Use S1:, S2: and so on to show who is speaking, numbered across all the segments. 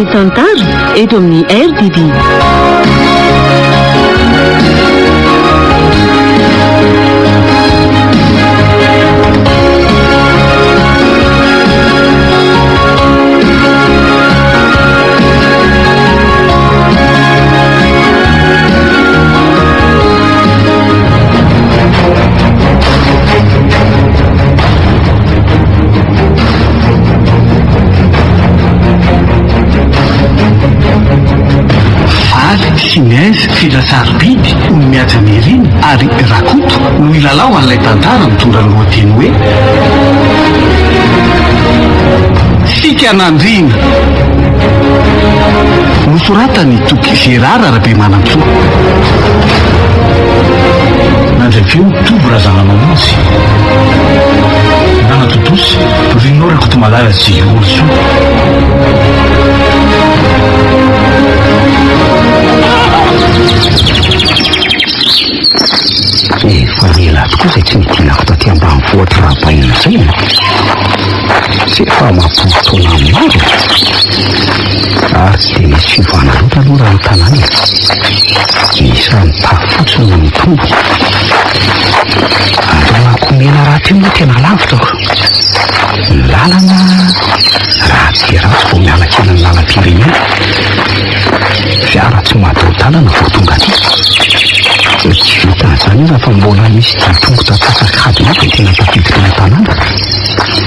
S1: tantara eto amin'ny RDB.
S2: Sinaise filasarobidy no miaja miriny ary rakoto no ilalao an'ilay tantara mitondra lohateny hoe fikanandrina. Nosoratany Toky Gérard Arabemanantsoa. Nandreveo tovo razanan'anazy nanatotosy rinorako to malala sy orso.
S3: Efa ela tokoa izay tsy nidinako taty ambanivohitra rahabaina izay sy efa mampotoana maro ary tsy dia misy fivana loatra aloha raha ny tanàna isany tafotsiny no mitombo andonakomena raha teo moa tena lavitra ny lalana raha tsy dia ratsy vao miala kely ny lalam-pirenena fiara tsy mahataho-dalana vao tonga aty tsy vitan'izany raha fa mbola misy ditongotra tsasakadina dia tena tafiditra ny tanàna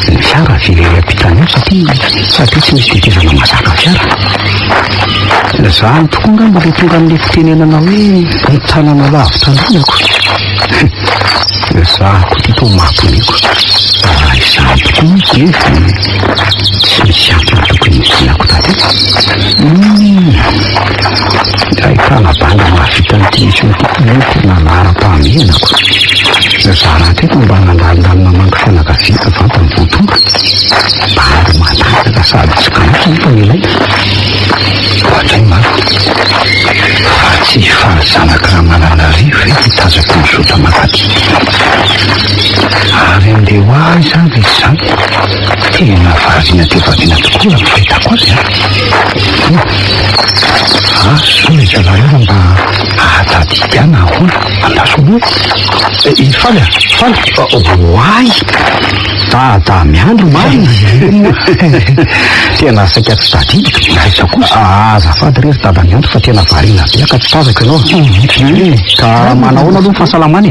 S3: ny fiara virery ampitany eo satria tsy misy tetezana mazaka fiara. Zany tokoa ngamba ilay tonga amin'ilay fitenenana hoe ny tanàna lavitra andrinako. Zahako ty to mampomeko izany tokoa moa tsy misy antony tokony midinako taty. Ahitana banga mahavita ny tenisiny tokony tena laram-pahamenako. Zarateto mba nandalindanina mango fianakaviana vantany voatonga mba ary manataka sady tsy kanosa nefa nilay ohatray maro fa tsy fahazanaka raha mananarivo hoe hitazako misotra makaty ary andeha ho ahy izany rehetra izany tena variana dia variana tokoa raha fahitako azy solika zareo mba ahatadidiana ahoana andasoloha faly hoay dada miandro marina tena saika tsy tadidiko aisa kosa azafady rery dada miandro fa tena variana be ka tsy tazako ianao ka manahoana aloha ny fahasalamany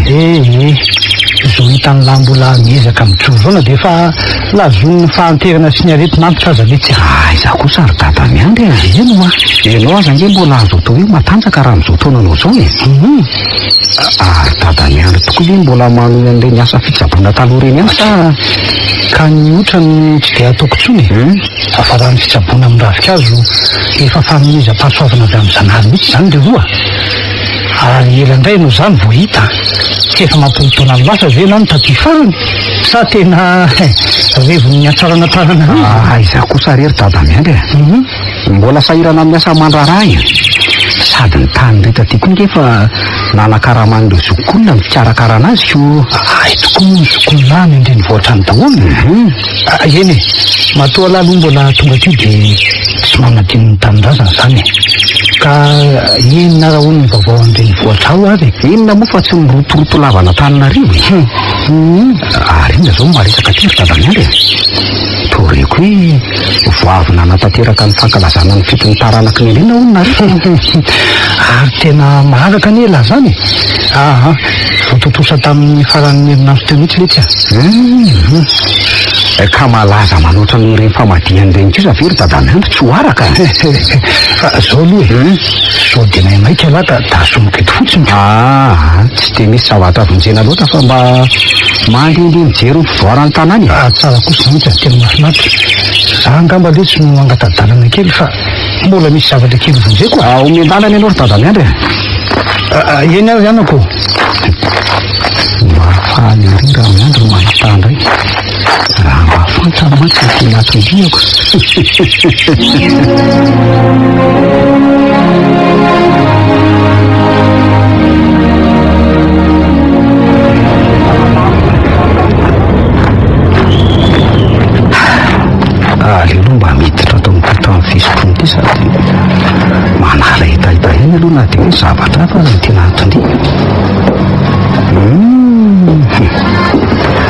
S3: zo hitany laha mbola miezaka mitrovona dia efa lazon'ny fahanterana sy ny areti nampitra aza letsy aiza kosa ary dada miandry eno enao aza nge mbola azo atao hoe matanjaka raha mizao taonanao zao ary dada miandry tokoa ve mbola manoy an'ilay ny asa fitsaboana taloha reny any sa ka niotra ny tsy dia ataoko tsony fa raha ny fitsaboana amin'ny ravikazo efa fanomezam-pahasoavana avy amin'ny zanahary mihitsy zany le roa ary ela indray no zany vo hita tsy efa mampolotona ny lasa ve na ny taty farany sa tena revony atsarana tanana aiza kosa rery dada miandry mbola sahirana amin'ny asa mandrarahy sady ny tany reta ty koa ngefa nanakaraman'ireo zokolona ny fikarakarana azy ko tokoa ny zokolona ny indreny voatra ny daholo eny matoa laloha mbola tonga tyo dia tsy manadino ny tanindrazana zany ka inona raha hono ny vaovao an'ireny voatra ao ary inona moa fa tsy mirotoroto lavana tananarivo ary inona zao maresaka ty ry dada miandry toreko hoe voavina natateraka ny fankalazana ny fitony taranaka ny elena honona ary tena maharaka ny ela zany voatotosa tamin'ny faran'ny herinandro teo mihitsy letsy ka malaza manoatra n'ireny famadihan'ireny kosa very dada miandry tsy ho araka fa zao aloha sao dia nay maika laka da asomoka eto fotsiny tsy dia misy zavatra vonjena loatra fa mba mandrindry mijery ny fivoarany tanany tsara kosa mihitsy a tena mafinaritra za ngamba lesy no angatadalana kely fa mbola misy zavatra kely vonjeko omendalany ianao ry dada miandry eny ary anako mba faly ary raha miandro mahita ndray raha mba fantany mantsy ty natondriako alelo mba miditra atao mipita amin'ny fisotony ty sady ny zavatra fa ny tena atondry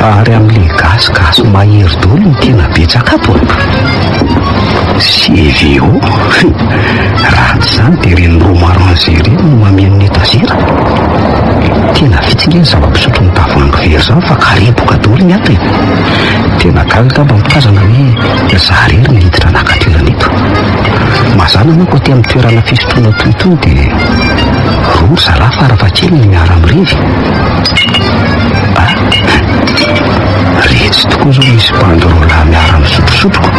S3: ary amin'le gasigasy mahery dolo ny tena betsaka ato CV raha tsy zany dia reny romaranzy reny no mamenony etazera tena fitsingeny zava-pisotro ny tavoangy very zany fa kareboka dolo ny ato tena gaga mba mitazana hoe za rery ny hiditra anakatrelana eto mazana manko aty amin'ny toerana fisotroana toytony dia rory zalahy farafakely ny miara am'revy retsy tokoa zao misy banderola miara misotrosotroko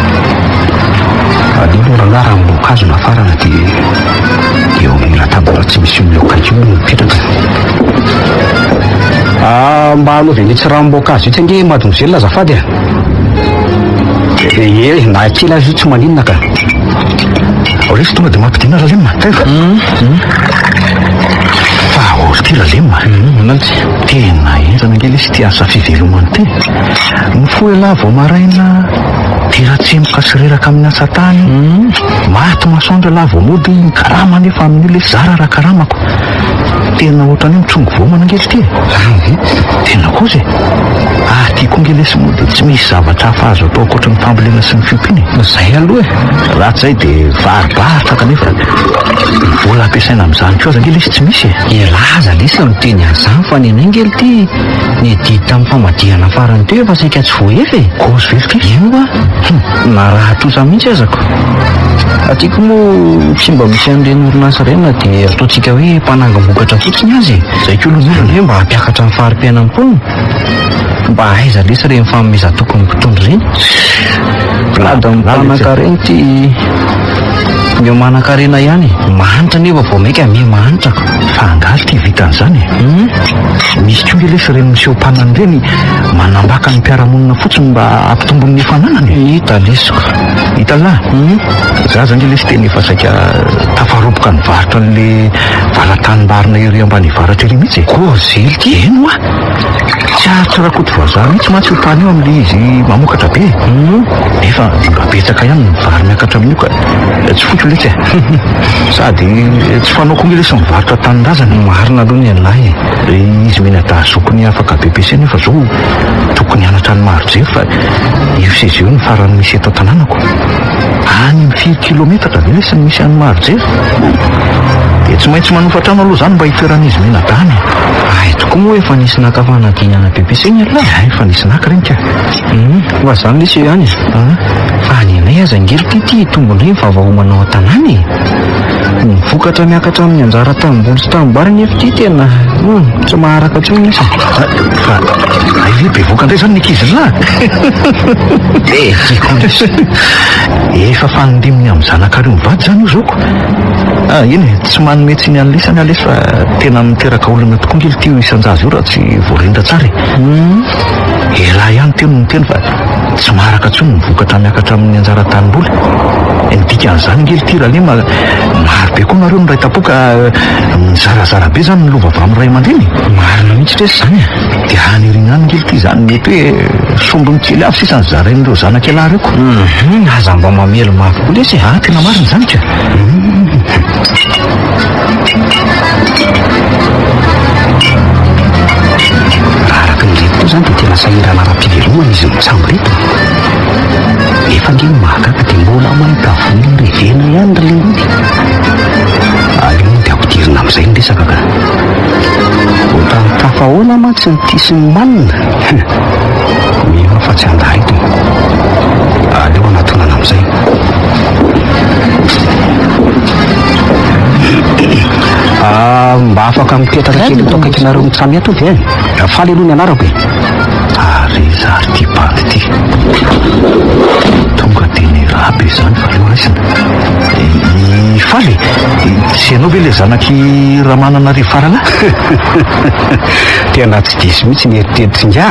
S3: alelo raha raha mboankazo nafarana dia eo amin'ny latabatra tsy misy miokakio no mipetraka mba anaovy nitsy ranom-boankazo io tsy ange mademoiselle azafady na kely azy io tsy maninona ka resy tonga dia mampidina lalema fa olo ty lalema nantsy tena entana ngely izy ty asa fivelomany ty mifoy laha vao maraina tira tsemoka sy reraka amin'ny asa-tany maty masoandra laha vao mody karama nefa amin'io le zara raha karamako tena ohatrany mitsongo vomana ngely ty tena kozy tiako ngelesy moa dia tsy misy zavatra hafa azo atao akoatra ny fambolena sy ny fiopiny zay aloha raha tsy zay dia varibaritra kanefa vola ampiasaina amin'izany koa aza ngely izy tsy misy laza lesa miteny an'izany fa ny anay ngely ty ny didy tamin'ny famadihana farany teo efa saika tsy voaefy kozy veloka ino a na raha trosa mihitsy azako atiako moa tsy mba misy an'ireny orinasa reny dia ataontsika hoe mpanangam-bokatra fotsiny azy zay ko lonolona hoe mba hampiakatra ny fari-piainam-ponina mba aiza lesy reny fanomeza tokony mpitondry reny lada mipanaka reny ty miomanankarena ihany manitra nefa vao maika me manitrako fa angaly ty vitan'izany misy ko nge lesy reny miseho mpanany reny manambaka ny mpiaramonina fotsiny mba ampitombon'ny fananany hita lesiko hitalahy zaza nge lesy tena efa saika tafaroboka ny varitra n'le valatany-barina ery ambany varatra ery mihitsy kozely ty eno a tsy aritra rakoto vazaha mihitsy matsy ho tany eo amin'le izy mamokatra be nefa mba betsaka ihany ny vary miakatra amin'io ka tsy fotsy letsy sady tsy fanao ko nge lesy mivarotra tanin-drazany marina aloha ny an'lahy izy mena dahazokony afaka BPC nefa zao tokony anatra ny maro jery fa io sezio ny farany misy eto tanànako any 4 kilometatra ve lesy ny misy any maro jery dia tsy maintsy manofatrano aloha zany mba hitoeran'izy menadany tokoa moa efa nisy naka fanadinana BPC ny alahy efa nisy naka reny ka fa zany lesy eo ihany fa ny anay aza ngely ty tombony reny fa vahomanao an-tanàny mivokatra miakatra amin'ny anjara tambolo sy tamboary nefa ty tena tsy maharaka tsony misy fa aive be voka ndray zany nikizy lahy efa fanindiminy amin'ny zanakareo mivady zany io zaoko iny tsy manome tsy ny an'lesany alesy fa tena miteraka olana tokoa ngely ty isan-jazy io raha tsy voarindra tsara elahy ihany teno ny teny fa tsy maharaka tsony mivokatra miakatra amin'ny anjara tanimboly nidika an'izany ngely ty raha le maro be koa nareo nyray tapoka mizarazara be zany milovava amin'ny ray aman-dreny marina mihitsy resy zany dia hanirina any ngely ty zany mety hoe sombony kely avy sisany zarain'ireo zanaka elahy reko aza mba mamelo mafy koa lesy tena marina zany ka araka ny reto koa zany dia tena sahirana ara-pivelomana izy mitsambo reto efa nge mahakaka dia mbola mahita volony revena ihany raleny aleo dia ampidirina amin'izay ny resaka ka ohatrany tafahoana mantsy ny ty sy ny manina mino fa tsy andaha eto aleo anatonana amin'izay mba afaka miketraka kely to akaikinareo mitsamy ato ve faly aloha ny anarako ary zary ty bandy ty tonga dia ny raha be zany fa aloha raisina faly tsy anao ve le zanaky raha manana rivarala tena tsy diso mihitsy ny eritreritsinga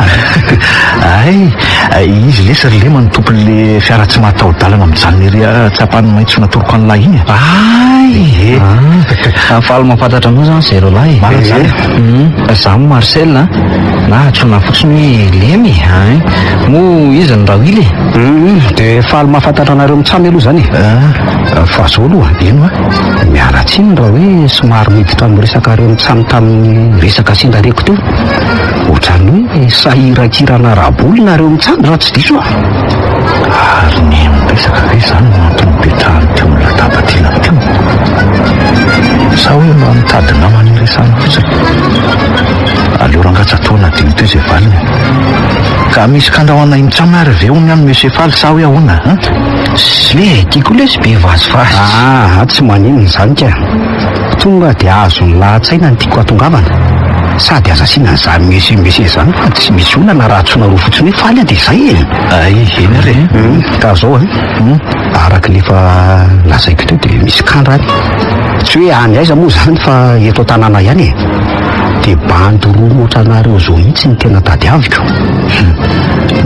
S3: izy lesy ryle manotompon'le fiara tsy mahataho-dalana mijanona ery tsapany maitso natoroko an'lahy iny faly mahafantatra anao zany zay lolahy zany Marcel na atsona fotsiny hoe lemy mo izy ny raha wily dia faly mahafantatra anareo mitsamy aloha zany fa zao aloha eno a miaratsiny raha hoe somary miditra amin'ny resaka reo mitsamy tamin'ny resaka sindareko teo ohatrany hoe sahirakirana raboly nareo mitsamy raha tsy diso ary ny miresaka ve zany noantony betrahany teo amin'ny latabatina teo sa hoe mba mitady namany resana fotsiny aleo rangatsatoana dimy teo izay valiny ka misy kandrahoana imitsamy ary ve ony any mesefaly sa hoe ahoana le tiako le sy be vazivazy tsy maninona zany ka tonga dia azo ny lahatsaina ny tiako atongavana sady azasiana zany mesemese zany fa tsy misy olana raha tsona roa fotsiny hoe faly a dia zay eny re ka zao araky lefa lazaiko teo dia misy kandra any tsy hoe any aiza moa zany fa eto an-tanàna ihany dia bandy roa ohatranareo zao mihitsy ny tena tadiaviko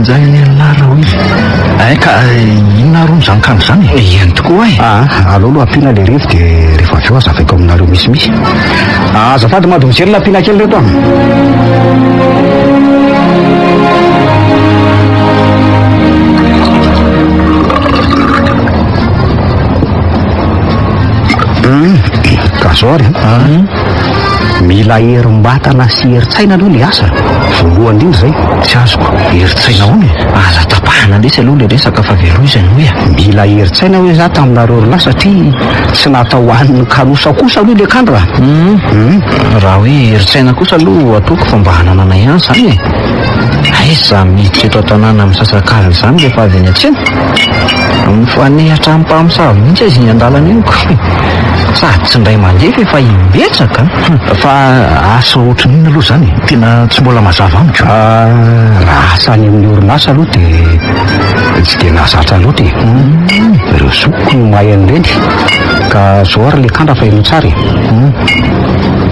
S3: zay ny lara hoe ka inona ro nyzany kandro zany ihany tokoa aleo aloha ampiana le revo dia rehefa avy eo azavaiko aminareo misimisy azafady madomosely lampiana kely reto ka zao ary mila herim-batana sy heritsaina aloha le asa voalohany indrindra zay tsy azoko heritsaina hony aza tapahana ndresy aloha le resaka fa veloizany hoe mila heritsaina hoe za taminareo rolahy satria tsy natao an'ny kanosa kosa aloha le kandra raha hoe heritsaina kosa aloha ataoko fa mba hananana ihany zany aiza miditra eto an-tanàna amin'ny sasakaziny zany rehefa avy any an-tsena mifanehatra amin'ny mpamosavy mihitsy azy ny an-dalana eniko sady tsy ndray mandefa efa imbetsaka fa asa ohatran'iny aloha zany tena tsy mbola mazava amiko raha asany amin'ny orinasa aloha dia tsy dia nahazatra loatra ireo zokoko no mahay an'ireny ka zao ary le kandra fa eno tsara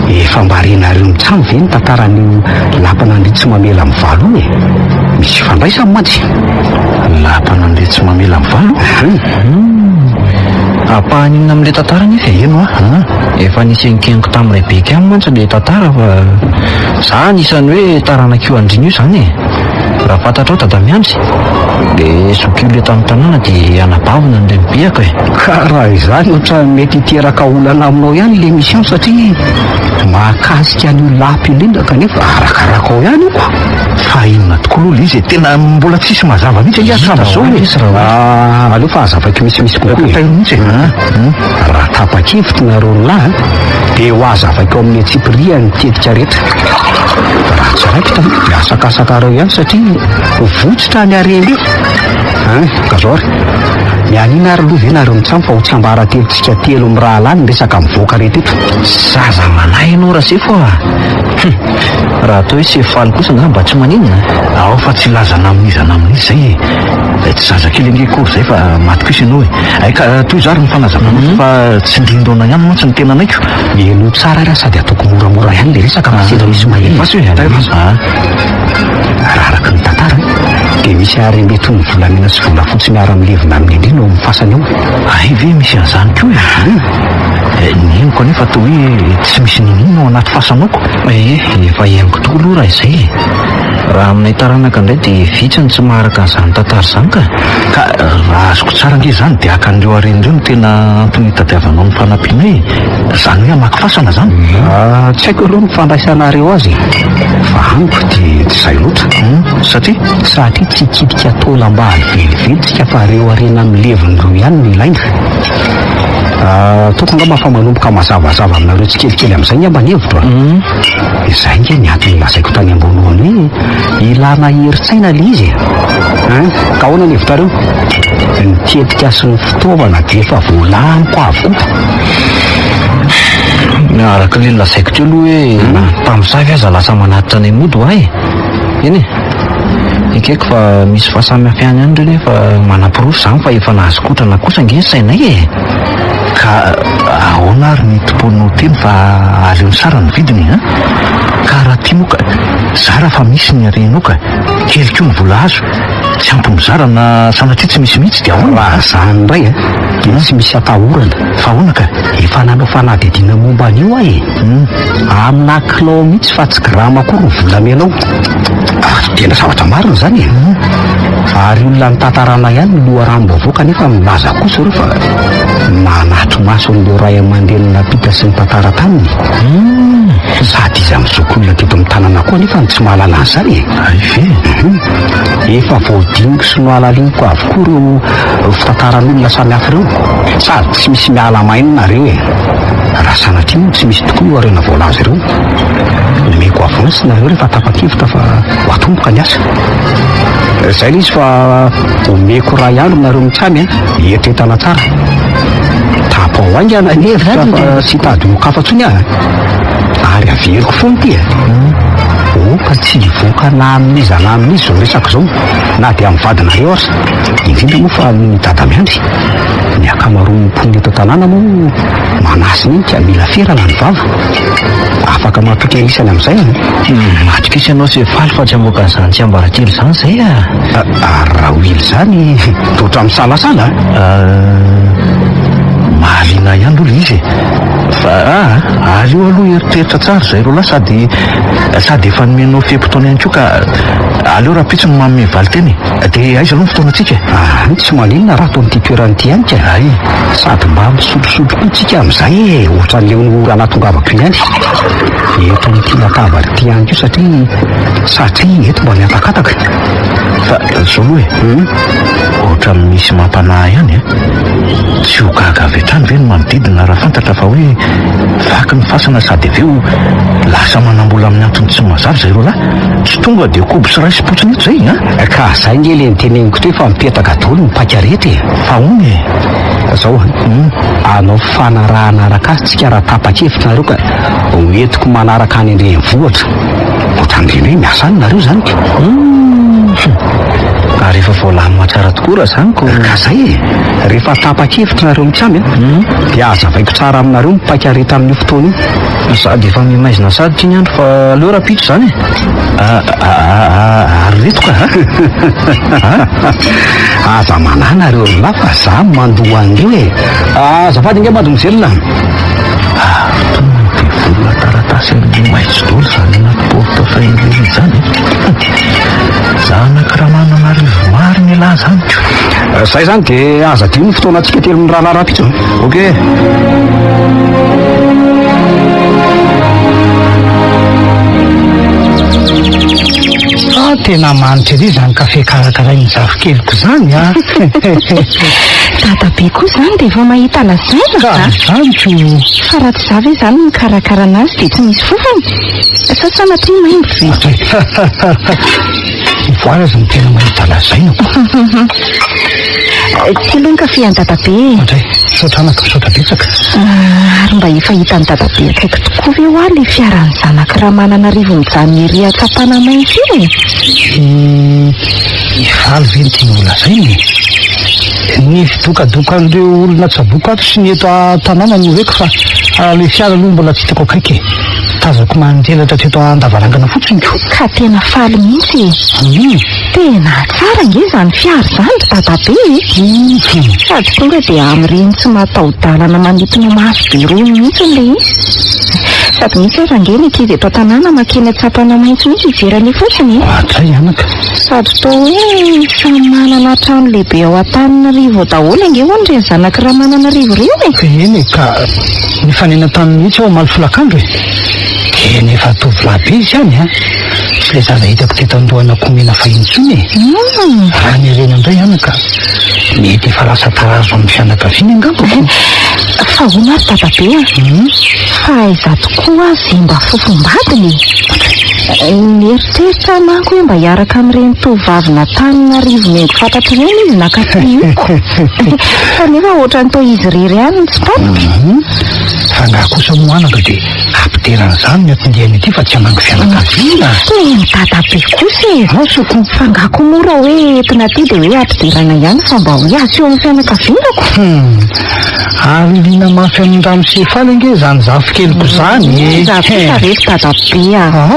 S3: efa mba renareo mitsamy ve ny tantaran'io lampanandry tsy mamela amin'ny valo iny misy fandraisany mantsy lampanandry tsy mamela amin'ny valo ampahanina amin'le tantara nefa eno efa nisy enkeniko tamin'ny Rebeka any mantsy le tantara fa za nisany hoe taranak'io andriny io zany raha fantatrao dadamiandry dia zokio le tamin'ny tanàna dia anabavina n'ilay mibeaka ka raha izany ohatra mety hiteraka olana aminao ihany le mission satria mahakasika an'io lapy indrindra kanefa arakaraka ao ihany iko fa inona tokoa aloha le izy tena mbola tsisy mazava mihitsy atsamba zao aleo fa azavaiko misimisy kokoa mihitsy raha tapa-kevitra nareo nylahy dia ho azavaiko amin'ny tsipria ny tetika rehetra raha tsy raikitra dia asakasakareo ihany satria votsitra ny areny ka zao ary mianina ary aloha ve nareo mitsamy fa ho tsy ambaratevitsika telo amin'ny raha lany resaka mivoaka rehetra eto zaza manahy ianao raha se fo raha atao hoe sefaly kosa nga mba tsy maninona ao fa tsy lazana amin'izana amin'izy zay tsy zazakely ange kory zay fa maty kosa ianao ka toy zary ny fanazana fa tsy ndrindaona ihany mantsy ny tena anaiko eno tsara raha sady ataoko moramora ihany le resaka masendra misy mahefasy raha araka ny tantara dia misy ary mety ny volamena sy volafotsy miara milevina amin'ny indrina ao mifasany ao ay ve misy an'izany ko neniko anefa atao hoe tsy misy ninino ao anaty fasanaoko efa heniko tokoa aloha raha izay raha aminay taranaka indray dia vitsiny tsy maharaka an'izany tantara zany ka raha azoko tsara nge zany dia akan'ireo aren'ireo no tena antony tadiavanao ny fanampiana zany hoe amaky fasana zany tsy haiko aloha ny fandraisanareo azy fa amiko dia tsy zay loatra satria tsy hikidika taola mba alivelivelytsika fa reo arena milevin'ireo ihany no ilaina toko angamba fa manomboka mazavazava aminareo tsy kelikely amin'izay ny ambany hevitra izay nge ny antony lazaiko tany ambonoany hoe ilana heritsaina le izy ka ahoana ny hevitrareo nitetika sy ny fitaovana dia efa voalamiko avokoa araka le lazaiko teo aloha hoe mpamosavy aza lasa manatitra ny mody ho eny ekeko fa misy fahasamihafiany any reny fa manam-pirofo zany fa efa nahazokotrana kosa nge sainay ka ahoana ary ny tomponao teny fa aleo ny sara ny vidiny ka raha tia moka zara fa misy ny arenao ka kelikeo ny vola azo tsy ampony zara na sanatria tsy misy mihitsy dia ahoana zany ndray dia tsy misy atahorana fa ahoana ka efa nanao fanadidina momba an'io amina kilao mihitsy fa tsy grama koa ro volamenao tena zavatra marina zany ary olona ny tantarana ihany no loha ranom-baovao kanefa milaza kosa reo fa mason'ireo ray aman-drenina pita sy ny tantara taminy. Sady izy amin'ny zokon'olona teto amin'ny tanàna koa nefa ny tsy mahalala an'izany efa voadiniko sy nohalaliniko avokoa ireo fitantaran'olona samihafa ireo sady tsy misy miala maina nareo raha sanatria moa tsy misy tokoa io arena voalaza ireo. Omeko avoana sy nareo rehefa tapa-kevitra fa ho atomboka ny asa. Izay ilay izy fa omeko ray andro nareo mitsamy etetana tsara. Tapa ho aingana ny hevitra fa sy tady mokafa-tsony ary averiko foana ty ka tsy voaka na amin'iza na amin'izy zao resaka zao na dia amin'ny vadinareo aza indrindra moa fa ny dada miandry ny akamaroan'ny mponina eto tanàna moa manasy mihitsy mila ferana ny vava afaka matoka erisany amin'izay
S4: matrika isy ianao sy faly fa tsy amoaka an'izany tsy ambaratelo izany zay
S3: raha oely zany totra misalasala
S4: mahaliana ihany olo izy fa aleo aloha eritreritra tsara zay rola sady efa nomenao fem-potoana ihany koa ka aleo raha pitsy no manome valy teny dia aiza aloha ny fotoanantsika
S3: tsy maninona raha ataon'ity toeran'ity ihany ka sady mba misotrosotro koa tsika amin'izay ohatran'le ora anatongavako iny ihany eto amin'ity latabatra ity ihany koa satria eto mba miatakataka
S4: fa zao aloha ohatra misy mampanahy ihany tsy ho gaga avy hatrany ve no manodidina raha fantatra fa hoe vaky ny fasana sady aveo lasa manambola amin'ny antony tsy mazava zay roa tsy tonga dia kobo sy raisy potsiny eto zay
S3: ka zay nge le nyteneniko to fa mipetaka daholo mipakarety
S4: fa ony
S3: zao anao fanarahana araka azy tsika raha tapa-kevitra nareo ka hoentiko manaraka any andrenivohitra ohatran'ireny hoe miasa any nareo zany
S4: ary efa voalamina tsara tokoa raha zany ko
S3: ka zay rehefa tapa-kevitra nareo mitsamy dia azavaiko tsara aminareo mipakareta amin'ny fotoana io
S4: sady efa mimaizina saditra iny andro fa aleo raha pitso zany ary reto ka
S3: aza mananareo la fa za mandoa an'ireo azafady nge mady mizelona
S4: vola taratasy an'le maitso dolo zany anaty porte fahendreny zany zanaka raha mananarivo maro ny lahy zany ko
S3: zay zany dia aza dino ny fotoana antsika telo ny raha larapitso
S4: ok
S3: tena manitra ery zany kafe karakarainy zavokeliko zany
S1: dadabe koa zany dia efa mahita lazaina
S3: zaniko
S1: fa raha tsy zavy zany mikarakara anazy dia tsy misy fofany sa sanatria maimbo ve
S3: voara azy ny tena mahita lazaina
S1: tsy aloha ny kafe any dadabe
S3: andray sotranaka sotra betsaka
S1: ary mba efa hitany dadabe akaiky tokoa ve ho a le fiarany zanaka raha manana rivo mijanony ery atsapana maintso iny
S3: ifaly ve ny tiana olazainy ny fidokadoka an'ireo olona tsaboka ato sy ny eto tanàna no reko fa le fiara aloha mbola tsy hitako akaiky tazako mandelatra teto andavarangana fotsiny
S1: ka tena faly mihitsy tena tsara nge zany fiara zany dadabe sady tonga dia amin'ireny tsy matao-dalana manitona maso be reo mihitsy n'le izy sady misy aza nge ny ankizy eto tanàna makeny atsapana maintso mihitsy iverany fotsiny
S3: atray anaka
S1: sady toa hoe samy manana trano lehibe ao Antananarivo daholo ange ho an'ireny zanaka raha Mananarivo reny
S3: eny ka nifanena tany mihitsy ao maly folakandro dia nefa tovolahy be izy ihany tsy le zaza hitako teto andohana komena fahintsony raha ny reny indray anaka mety efa lasa tarazo amin'ny fianakaviany angambako
S1: fa hoana ary dadabe fa aiza tokoa azy mba fofombadiny nieritreritra manko hoe mba hiaraka amin'ireny tovovavy Antananarivo mengo fantatry ireny izy nakatiko fa nefa ohatrany toa izy rery ihany ny tsy patiko
S3: fa ngaha kosa moanaka dia ampiteran'izany ny atindihany ity fa tsy hamango fianakaviana
S1: ny dadabe kosa
S3: asoko
S1: fa ngako mora hoe entina ty dia hoe ampidirana ihany fa mba hoe asy eo amin'ny fianakavianako
S3: ary lina mafy amin'ndramo sefaly ange zany zavokeliko zany
S1: zakosa reto dadabe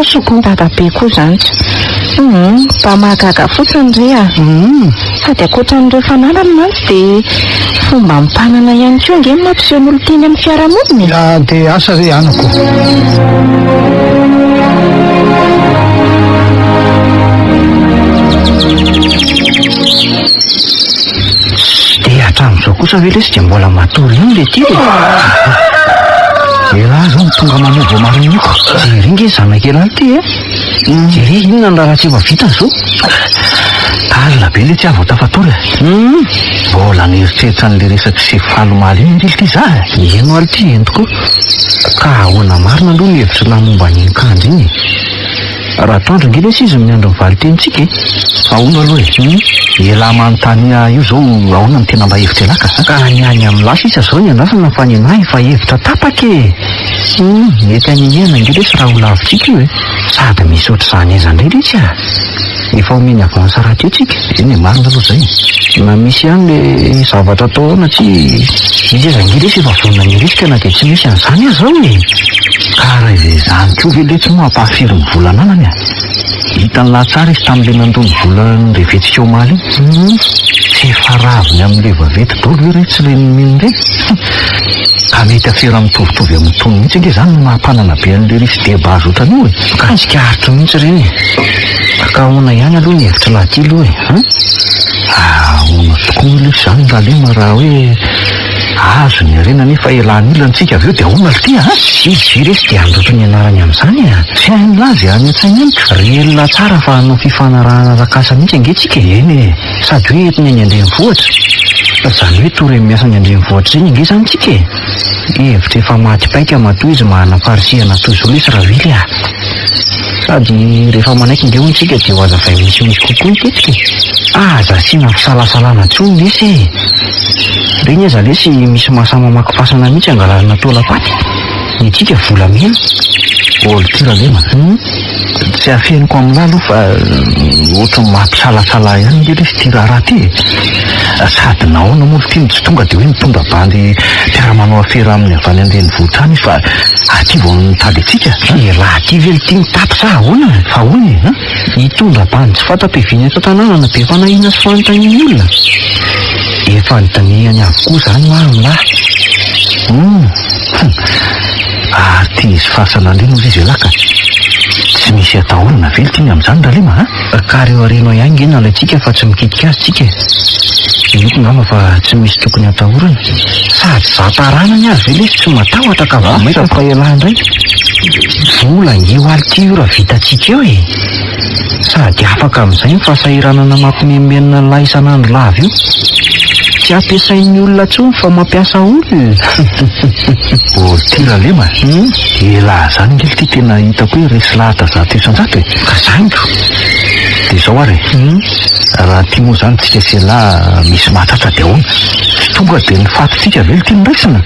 S3: asoko
S1: dadabe koa zany mba mahagaga fotsiny rea sady akoatran'ireo fanarany mantsy dia fomba mimpanana ihany koa ange ny mampisehoan'olo teny amin'ny fiaramoniny
S3: dia asa re anako dia Hatramin'izao kosa ve lesy dia mbola matory ihany le ty ela zao tonga manova mariniko jery nge zanakely ty jery inona ny raha tsy efa vita zao tazona be le tsy avy tafatory mbola nieritreritra n'le resaky sy falomaly iny ndrily ty za eno aly ty entiko ka ahoana marina aloha ny hevitry namomba ny kanjo iny raha toandro nge lesy izy miandro mivaly tentsika ahoana aloha ela manontania io zao ahoana ny tena mba hevitra elaka ka niany amin'ny lasa isa zao ny andrasana fa ny anahy fa hevitra tapaka mety aniniana nge lesy raha ho lavitsika io sady misy ohatr'izany aiza indray letsy efa omeny avansa raha tetsika eny marina aloha zay na misy ihany le zavatra atao na tsy izy aiza nge lesy efa vonona ny risika na dia tsy misy an'izany azy zao karaha izay zany koa ve letsy moa ampahafiry ny volana anany hitany lahatsara izy tamin'le nandony volany revetsika omaly iny tsy efa raviny amin'le vavety dolo hoe retsy le mino reny ka mety afera mitovitovy amin'ny tony mihitsy nge zany no mahampanana be an'le risy deba azo otrany io ka tsikaritro mihitsy reny ka ahoana ihany aloha ny hevitra lahty aloha ahoana tokoa lesy zany lalema raha hoe azo ny arena nefa elan'ilontsika avy eo dia ahoana ly ty izy resy dia androto ny anarany amin'izany tsy hainy lazy any an-tsaina anyka relona tsara fa hanao fifanarahana rakasa mihitsy angetsika eny sady hoe entiny any andrenivohitra zany hoe tory miasa ny andrenivohitra zany ange zany tsika hevitra efa maty paika matoa izy mahana farisihana toy izao lesy raha vily sady rehefa manaiky nge hoantsika dia ho azavay misimisy kokoa itetsika aza asiana fisalasalana tsony lesy reny aza lesy misy mahasama makifasana mihitsy angalarina tolapaty ny tsika volamena olo tiralema tsy afeniko amin'la aloha fa ohatra mampisalasala ihany nge lesy tiraraha ty sady nahoana moa ty tsy tonga dia hoe mitondra bandy mpiara-manao afera amin'ny avy any andrenivohitra any fa aty vao nitady atsika raha ty vely ty mitapy sa ahoana fa ahoana hitondra bandy tsy fata-piviny ato tanàna na be fanahina sy fanontaniany olona efa nitaniany avokoa zany mahamla ary ty izy fasana leno izy elaka tsy misy atahorana vely ty ny amin'izany ralema ka reo areno ihany nge nalaitsika fa tsy mikitika azy tsika inoko ngamba fa tsy misy tokony atahorana sady zatarana ny azy ve lesy tsy matahotra ka vamaita fa elahandray vola nge ho aly ty io raha vitatsika eo sady afaka amin'izay mifahasahiranana mampimemenina ny lahy isan'andro lavy io tsy ampiasain'ny olona tsony fa mampiasa olona tiralema ela zany ngely ty tena hitako hoe resy lahatra zato isan-jato ka zaniko dia zao ary raha ty moa zany tsika sy elahy misy mahatratra dia ahoana tsy tonga dia ny fatitsika vely ty niraisana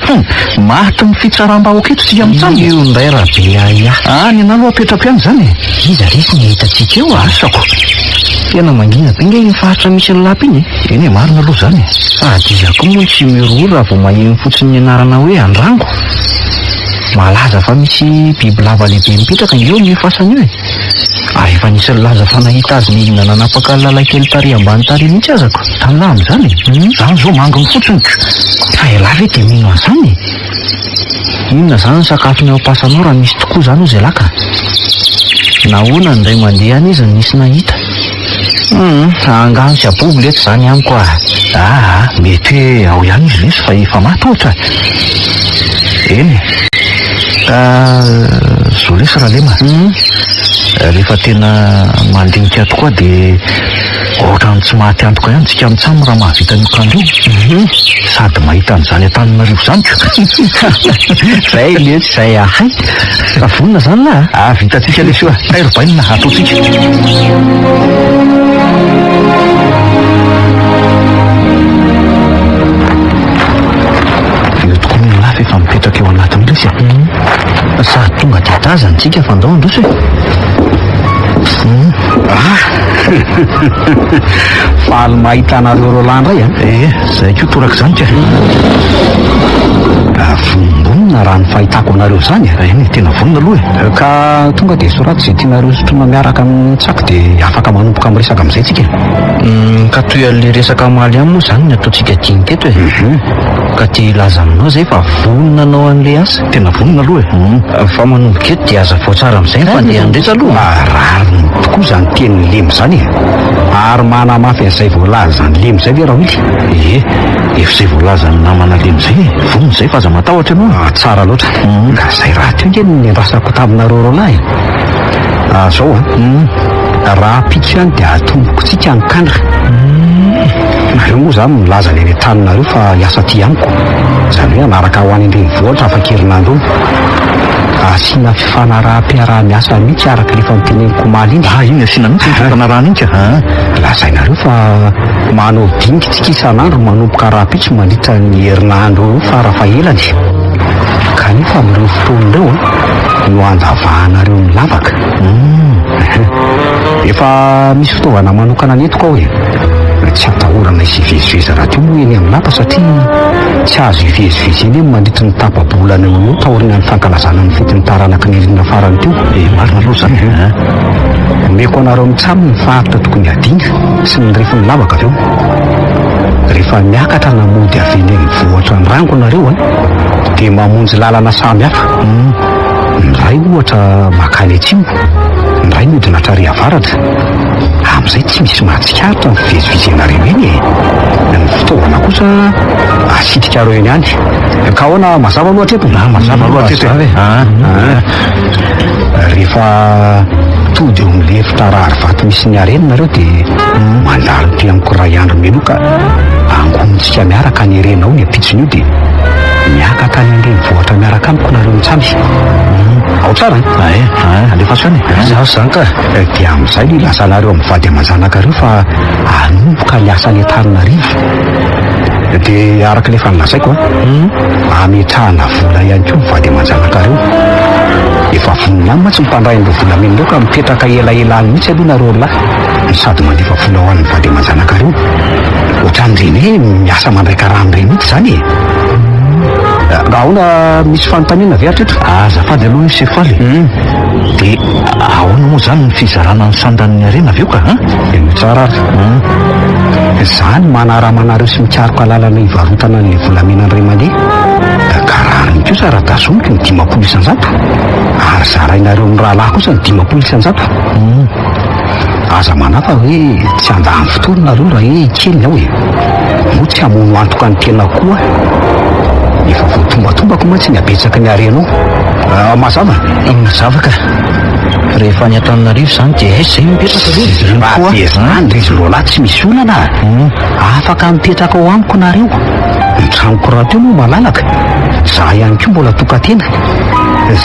S3: maty ny fitsaram-bahoaka eto tsika amin'izany io ndray raha be any analo apetrapiany zany iza resy ny hitantsika eo asako tena mangina be nge ny faritra misy ny lapy iny eny marina aloha zany sady izy ako moa tsy mirory raha vao maheno fotsiny ny anarana hoe andrango malaza fa misy biby lava lehibe mipetraka ngeo ny fasana io ary efa nisy laza fa nahita azy mihinana nanapaka lalakely tary ambany tary mihitsy azako tanla amin'izany zany zao manginy fotsiny fa ela ve dia mino an'izany inona zany ny sakafony ao ampasanao raha misy tokoa zany ozy elaka nahoana ndray mandeha any izy nisy nahita angano sy aboby letsy zany amiko mety hoe ao ihany izy lesy fa efa maty ohatra eny ka zao lesy raha lema rehefa tena mandinika tokoa dia ohatrany tsy maty antoka ihany tsika mitsamo raha mahavita niokandro sady mahita an'izany an-taninarivo zanyko zay letsy zay ahay ka vonona zany la vitatsika lesy io tairobainina ataotsika io tokoa ny lafy efa mipetraka eo anatiny lesy sady tonga dia tazany tsika fandao androso faly mahita anareo rolandray zay ko toraka zany ka vombonina raha ny fahitako anareo zany
S4: eny tena vonona aloha
S3: ka tonga dia soraty izay tianareo sotrona miaraka amin'ny tsako dia afaka manomboka amin'ny resaka amin'izay tsika
S4: ka toy ale resaka maly any moa zany ny ataontsika tiany teto ka tia ilaza aminao zay fa vonona anao an'le asa
S3: tena vonona aloha
S4: fa manomboka eto dia aza vao tsara amin'izay fandeha andretra aloha
S3: rariny tokoa zany tenyny lemo zany ary manamafy an'izay voalaza zany lemo zay ve raha oly
S4: efa izay voalaza ny namana lemo zay vonona zay fa aza matahotra ianao
S3: tsara loatra ka zay raha teo nge ny andrasako taminareo rolahy zao raha pitso ihany dia atomboko tsika nikandra nareo moa zany milaza ny any taninareo fa hiasa ty amiko zany hoe anaraka ho any andrenivohitra afa-kerinandro asiana fifanaraha-piaraha miasa mihitsy araka rehefa miteneniko maly iny
S4: iny asiana mihitsy fifanarahana iny
S3: lazainareo fa manao dingy tsika isan'andro manomboka raha pitso mandritra ny herinandro farafahelany kanefa amin'ireo fotoan'ireo no andavahanareo ny lavaka efa misy fitaovana manokana netiko ao tsy atahorana isyvezivezy raha teo moa eny amin'ny lapa satria tsy azo ivezivezy eny mandritra ny tapabolana eo taorina ny fankalazana ny fetiny taranaka ny rinina farany teo
S4: marina aloha zany
S3: omeko anareo mitsamy ny faritra tokony adinga sy ny rehefa ny lavaka avy eo rehefa miakatra namody avy eny amin'ny vohatra ny rango nareo dia mamonjy lalana samy hafa ny ray ohatra makany atsimo ny ray modina trary avaratra amin'izay tsy misy mahatsikaritra ny fivezivezenareo eny ny fitaovana kosa asitrika reo eny any ka ahoana mazava loatra eto
S4: mazava loatra eto
S3: rehefa tody eo amin'le fitarary vato misy ny arenareo dia mandalo ty amiko ray andro meloka angomontsika miaraka ny renao ny apitson'io dia miakatra ny andreny vohatra miaraka amiko nareo mitsamy ao tsara
S4: alefa soany
S3: zaho zany ka dia amin'izay ny lasanareo amin'ny vady aman-janakareo fa anomboka ny asa ny taninarivo dia araka lefa nilazaiko ametrahana vola ihany koa mivady aman-janakareo efa vonina any matsy mipandray nireo volamena ka mipetraka elaelany mihitsy aloha nareo lahy sady mandefa vola ho an'ny vady aman-janakareo ohatran'ireny hoe miasa mandraika raha amin'ireny mihitsy zany raha ahoana misy fanontaniana ve hatreto
S4: azafady aloha isy faly dia ahoana moa zany ny fizarana ny sandan'ny arena avy eo ka
S3: tsara zany manaramanareo sy mikaroka lalana ivarotana n'le volamena n'ray mandeha ka raha ny kosa raha tazomiko ny 10 isan-jato ary zarainareo ny rahalahy kosa ny 10 isan-jato aza manafa hoe tsy andahany fotoana nareo raha hoe kely ao mo tsy hamono antoka ny tena koa efa voatombatombako mantsy ny abetsaka ny arenao mazava
S4: ka rehefa ny Antananarivo zany dia zay mipetraka
S3: zany rezy roalahy tsy misy olana afaka mipetraka ao amiko nareo ny tranoko raha teo moa malalaka za ihany koa mbola tokatena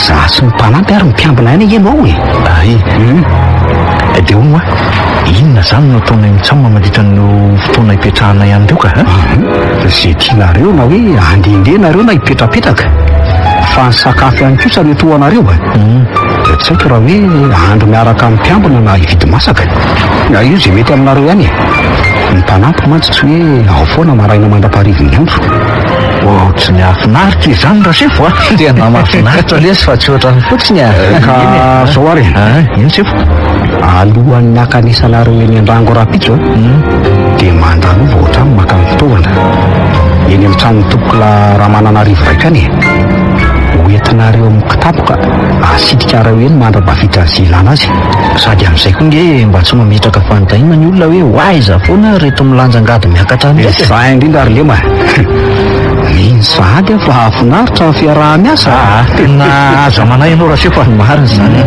S3: za sy ny mpanampy ary mipiambina any ianao
S4: dia ono inona zany no ataona mitsamy mandritra no fotoana hipetrahana ihany teo ka
S3: zay tianareo na hoe andehandeha nareo na hipetrapetraka fa ny sakafo ihany kosa mety anareo tsy haiko raha hoe andro miaraka amin'ny mpiambina na hividy masaka io zay mety aminareo ihany ny mpanampy mantsy tsy hoe ao foana maraina mandra-paharivony andro
S4: ohatry ny afinaritra izany raha sefo tena mahafinaritra lesy fa tsy ohatrany fotsiny
S3: ka zao ary
S4: ino sefo
S3: alohan'ny akanesanareo eny an-drango rapitso dia mandalova ohatrany maka ny fitaovana eny amin'ny tranony topoka raha mananarivo raika any oentinareo amin'ny kitapoka asitrika reo eny mandra-bavitra zy ilana azy
S4: sady amin'izay koa nge mba tsy mametraka fanontaniana ny olona hoe hoaiza foana reto milanjangady miakatra ndraiky
S3: za indrindra ary lema miny sady fa afinaritra ny fiaraha-miasa
S4: tena aza manay ianao raha sefa mariny zany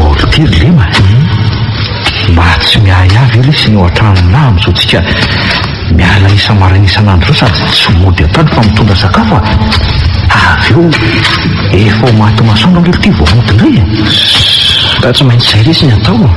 S3: olotiry lema mba tsy miay avy elo sy ny ohatranona am'izao tsika miala isa-marina isan'andro zao sady tsy mody atady fa mitondra sakafo avy eo efa maty masoandro angelo ty voamody indray
S4: ka tsy maintsy zay lesy ny atao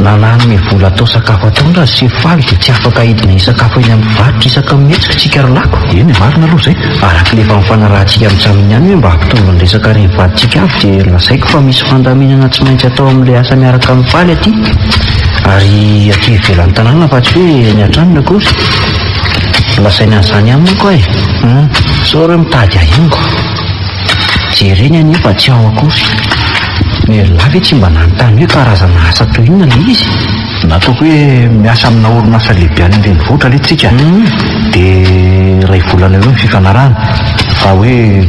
S4: nanany mivola atao sakafo ataondra sy faly dia tsy afaka hidina isakafo eny amin'ny varotra isaka mihetsika tsika rolako. Eny marina aloha zay. Araka lefa mifanarahantsika mitsaminy ihany hoe mba hampitombo ny resaka reny vaditsika avy dia lazaiko fa misy fandaminana tsy maintsy atao amin'ilay asa miaraka amin'ny faly aty. Ary aty ivelan'ny tanàna fa tsy hoe ny an-tranony akory. Lasaina an'izany ihany manko ahy. Sao reo mitady ahingo. Jereny anefa tsy ao akory. Lavy tsy mba nanontany hoe karazana asa toy inona le izy. Nataoko hoe miasa amina orinasa lehibe any an-drenivohitra le tsika. Dia ray volana eo ny fifanarahana fa hoe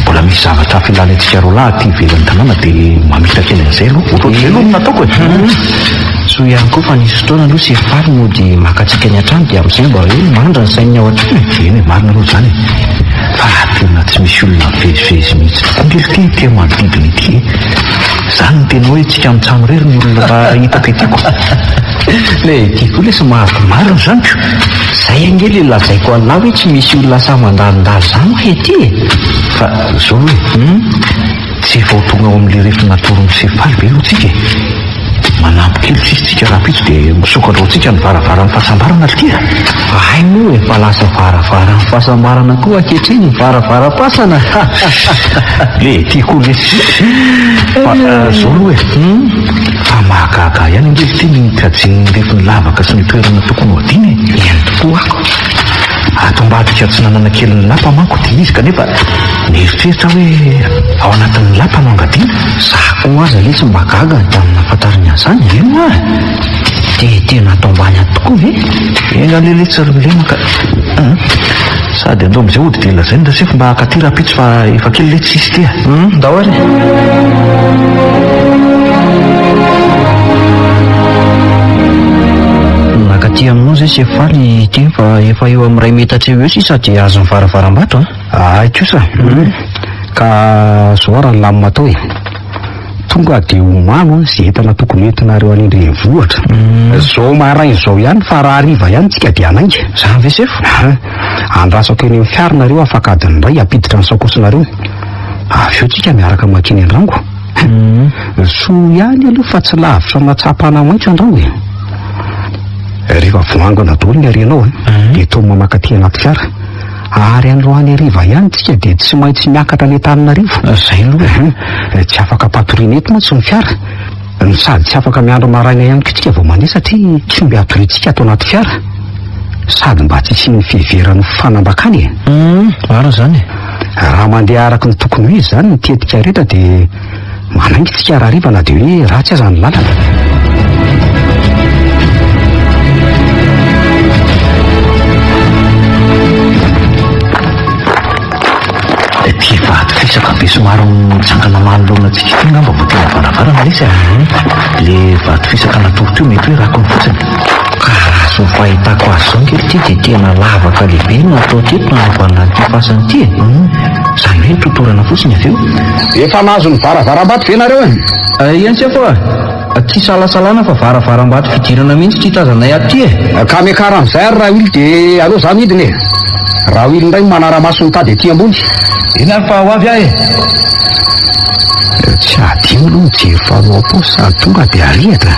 S4: mbola misy zavatra filalantsika roa lahy aty ivelan'ny tanàna dia mamita kely an'izay aloha. Ohatr'izay aloha no nataoko e. So ihany koa fa nisy fotoana aloha sy faly no dia makatsika ny an-trano dia amin'izay mba hoe mandra ny sain'ny ao an-trano. Eny marina aloha izany. Fa tena tsy misy olona vezivezy mihitsy tokoa tia manodidina ity. Izany no tena hoe tsika mitsamo rery ny olona hitako etyko. Le tiako le somary marina izany ko. Zay angely lazaiko an'lahy hoe tsy misy olona sa mandalindala izany hoe ety e. Fa zao hoe tsy efa ho tonga ao amin'le rehefa natoron'ny sefaly be aloha tsika e. Manampy kely sisy tsika rapitso dia misokatra tsika ny varavaran'ny fahasambarana tia. Ay moa efa lasa varavaran'ny fahasambarana koa ankehitriny ny varavaram-pasana. Le tiako le fa zao aloha e. Fa mahagaga ihany angely ity ny kajian'ny refiny lavaka sy ny toerana tokony ho adiny e. Ihany tokoa ako. Ato ambadika tsy nanana kely ny lapa manko dia izy kanefa mieritreritra hoe ao anatin'ny lapa no angadiana. Zako aza le tsy mba gaga tamin'ny nahafantariny an'izany. Eno a dia tena atao ambany ato tokoa ve? Ena lele tsy rilema ka sady andao amin'izay ody dia lazay nda sefa mba hakaty rapitso fa efa kely le tsisy tia. Ndao ary nakaty aminao zay sefaly ity fa efa eo amin'ny ray metatra eo sisa dia azo ny varavaram-bato a. Ay kosa. Ka zao raha ny lamina atao e. Tonga dia homano izay entana tokony entinareo any an-drenivohitra. Zao maraina izao ihany fa raha hariva ihany tsika dia anainga. Zany ve sefa? Andrasako eny amin'ny fiaranareo afaka adiny iray apiditra ny sakosinareo. Avy eo tsika miaraka makeny an-drango. Soa ihany aloha fa tsy lavitra matsapana maitso an-drango e. Rehefa voangana daholo ny arenao dia toa mamakaty anaty fiara. Ary androany hariva ihany tsika dia tsy maintsy miakatra ny Antananarivo. Zay aloha tsy afaka patoriana eto mantsy ny fiara. Sady tsy afaka miandro maraina ihany koa vao mandeha satria tsy mba atoritsika ato anaty fiara. Sady mba tsy sy ny fiheverany fanambakany e. Maro zany. Raha mandeha araka ny tokony hoe zany ny tetika rehetra dia manaingy tsika raha hariva na dia hoe ratsy aza ny lalana. Ty vato fisaka be somary mitsangana manoloana tsika ity ngamba vao tena varavarana lesy le vato fisaka natoro-teo mety hoe rakony fotsiny. Karaha so fahitako azy zao nkely ty dia tena lavaka lehibe natao teto nanaovana ty fasany ty e. Zany hoe totorana fotsiny avy eo.
S3: Efa nahazo ny varavaram-bato ve nareo e?
S4: Iany tsy afo a ty salasalana fa varavaram-bato fidirana mihitsy ty tazanay aty e.
S3: Ka miakara amin'izay ary raha wily dia aleo zany hidiny e. Raha wily indray manara-maso ny tady aty ambony.
S4: Ina fa ho avy ahy e.
S3: Tsy adino aloha mijery fanao po sady tonga dia arihatra.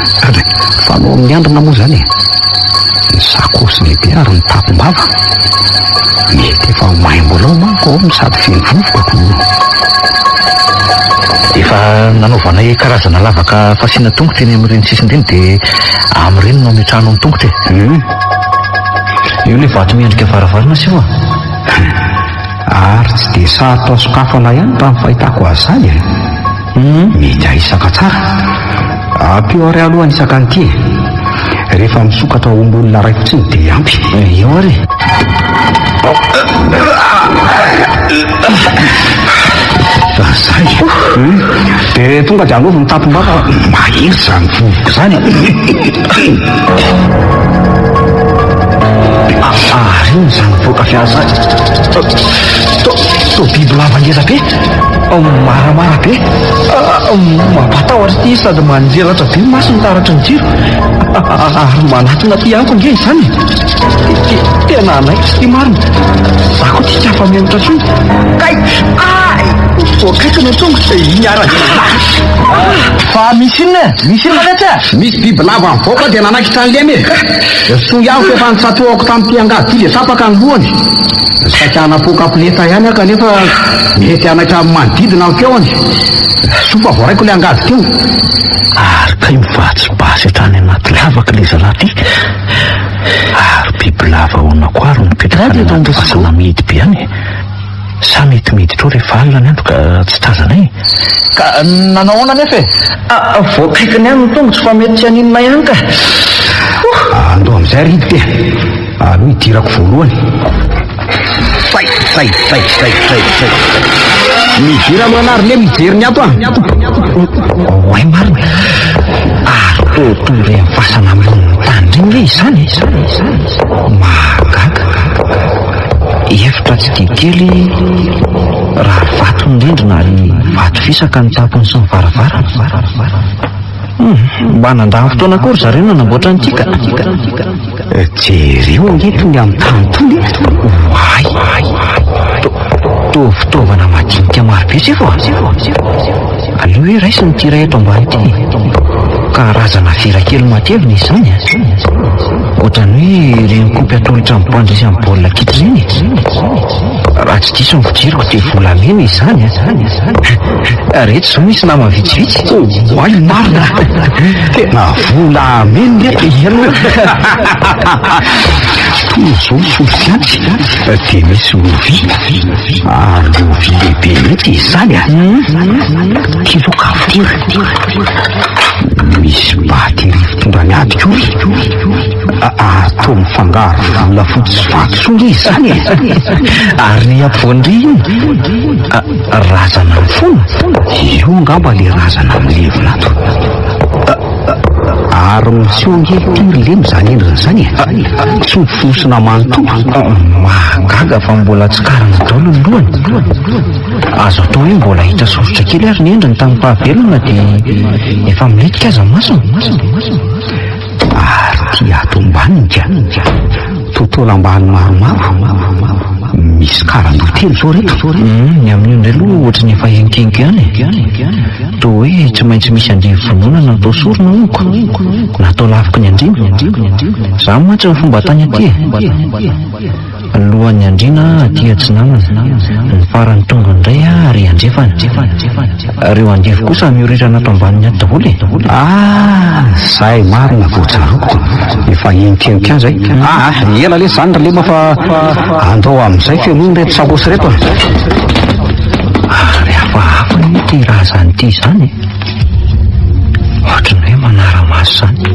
S3: Fanao amin'ny andrina moa zany e. Ny sakosy lehibe ary ny tapombava. Mety efa maimbolao manko ao sady feno vovokako.
S4: Efa nanaovanay karazana lavaka fasiana tongotra eny amin'ireny sisiny dia amin'ireny no ametrahana amin'ny tongotra e. Io le vato miendrika varavarana sy io
S3: ary tsy dia sarotra sokafana ihany raha ny fahitako azy zany e. Mety ahisaka tsara. Ampio ary aloha anisaka an'ity e. Rehefa misokatra ombonina ray fotsiny dia ampy.
S4: Eo ary
S3: zay dia tonga dia anaovy ny tapombava mahery zany vovoka zany. Reny zany voaka fiasa to biby lavangeza be maramara be mampatahotra ty sady manjelatra be maso mitaratra ny jiro ary manatona ty amiko nge izany tena anaiko sy ty marina za koa ty tsy afa-memotra tsony kay voakaiky no tongotra miara fa misy inona letsy misy biby lava mivoaka dia nanakitra an'le me so iaho fa efa nitsatoako tamin'ny mpiangady ty le tapaka ny lohany sakanapoka ampileta ihany aho kanefa mety anatra manodidina ny feoany sofa voaraiko le angady teo
S4: ary kay mivatsibasy hatrany anaty lavaka le zalahy ty ary biby lava honako ary mipetraka fasana midy be any sa metimiditra ao rehefa alina ny andro ka tsy tazanay
S3: ka nanao ona nefa voakaikiny ihany ny tongotsy fa mety tsy aninona ihany ka andao am'izay ridy te aloha hidirako voalohany midira manary le mijery ny ato oay marina ary totory amin'ny fasana amin'ireny tany reny le izany mahagaga efitra tsy dia kely raha vato ny rindrina ary vato fisaka ny tapony sy ny varavarana mba nandany fotoana akory zareo no namboatra nytika jereo angetony amin'ny tany tony to fitaovana madinika marobe sy fo aleo hoe raisiny ty ray eto ambany ty karazana vera kely matevina izany ohatrany hoe reny kopy atolotra mipandresy amin'ny baolina kitra reny raha tsy diso ny fijeriko dia volamena izany rehetra zao misy nama vitsivitsy ay marina tena volamena iano toy zao sosiaty dia misy ovy ary ovy lehibe mety izany kilokavy misy batery fitondrany ady kory atao mifangaro vola fotsy sy vaky le izany ary ny ampoandry razana ny fona io ngamba le razana amin'ny levina ato ary miseho angelitiry lemy zany endriny zany tsy mifosina manontolo mahagaga fa mbola tsy karana daolo ny lohany azo atao hoe mbola hitra sorotra kely ary ny endriny tamin'ny fahavelona dia efa miletika aza masony ary ty ato ambaninika totola ambany maromaro misy karandotelo zao reto ny amin'io ndray aloha ohatra ny efa enkeniko ihany to hoe tsy maintsy misy andrivo vononana natao sorona onko natao laviky ny andrina za mantsy ny fomba tany aty alohan'ny andrina aty atsinamana ny farany tonga indray ary andrefany reo andrivo kosa miorirana ato ambaniny ato daholo zay marina voatsaroko efa enkeniko ihany zay ela le zany ralema fa andao amin'izay fialoany reto sakosy reto ary hafahafa ty raha zany ty zany ohatrany hoe manara-maso zany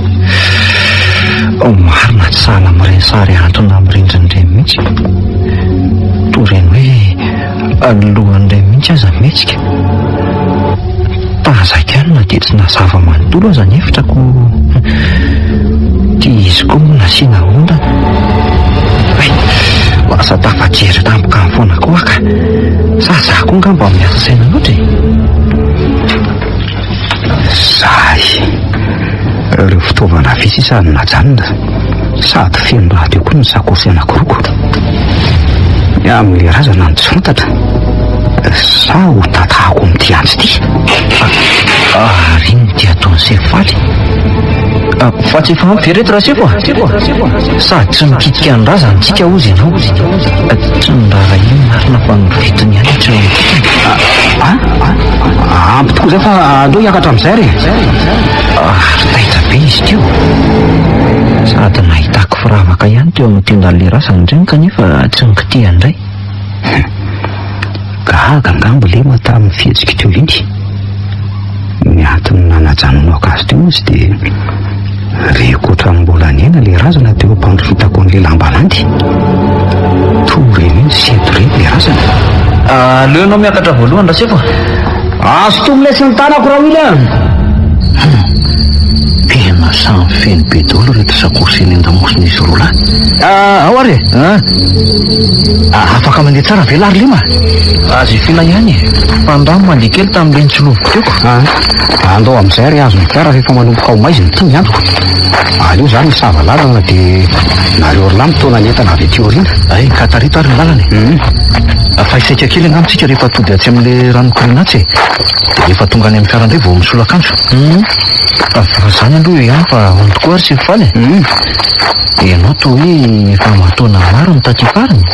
S3: marina tsy sahala amin'ireny sary antona amin'ny rindrin'ireny mihitsy toreny hoe alohan'ireny mihitsy aza mihetsika tazaka ihany na dia tsy nazava manontolo aza ny efitrako ty izy koa moa nasiana ondana lasa tafajery tampoka ny foana koa ka zaza koa ngamba miasa saina loatra zay ireo fitaovana fisisany najanona sady feno raha teo koa ny sakosy anakiroko amin'le razana ny tsy fantatra sa ho tatahako amin'ity antsy ty ary iny ty ataony sefaly fa tsy efa ampy reto raha sefa sady tsy mikitika ny razany tsika ozy ianao tsy nirara iny marina fa nyvitiny ihany hatreo ampy tokoa zay fa aleo hiakatra amin'izay re ary taitra be izy teo sady nahitako firavaka ihany teo amin'ny tendale razany ireny kanefa tsy nikitiany indray gaga ngambo lema tamin'ny fihetsika teo iny miantony nanajanonao azy teo izy dia rekotra mbola nena le razana teo ampandrofitako an'le lambanandy toreny iny seto reny le razana aleo ianao miakatra voalohany raha sefa azo tomilay sy ny tanako raha ila
S4: tena samy feny be daholo reto sakorsy eny an-damosina izy roa lahy. Ao ary afaka mandeha tsara ve lary lema? Azy fila ihany fa ndamo mandeha kely tamin'ireny tsiloviko teoko.
S3: Andao amin'izay ary azo fiara rehefa manomboka ao maiziny ty ny androko. Io zany misava lalana dia nareo ry lahy mitona ny entana avy aty aoriana.
S4: Ay katarito ary ny lalany. Fa isaika kely anamitsika rehefa tody atsy amin'le ranokorinatsy dia rehefa tonga any amin'ny fiara indray vao misolakanjo. Fa zany aloha ihany fa ono tokoa ary sy faly. Ianao toa hoe efa mataona maro ny taty farany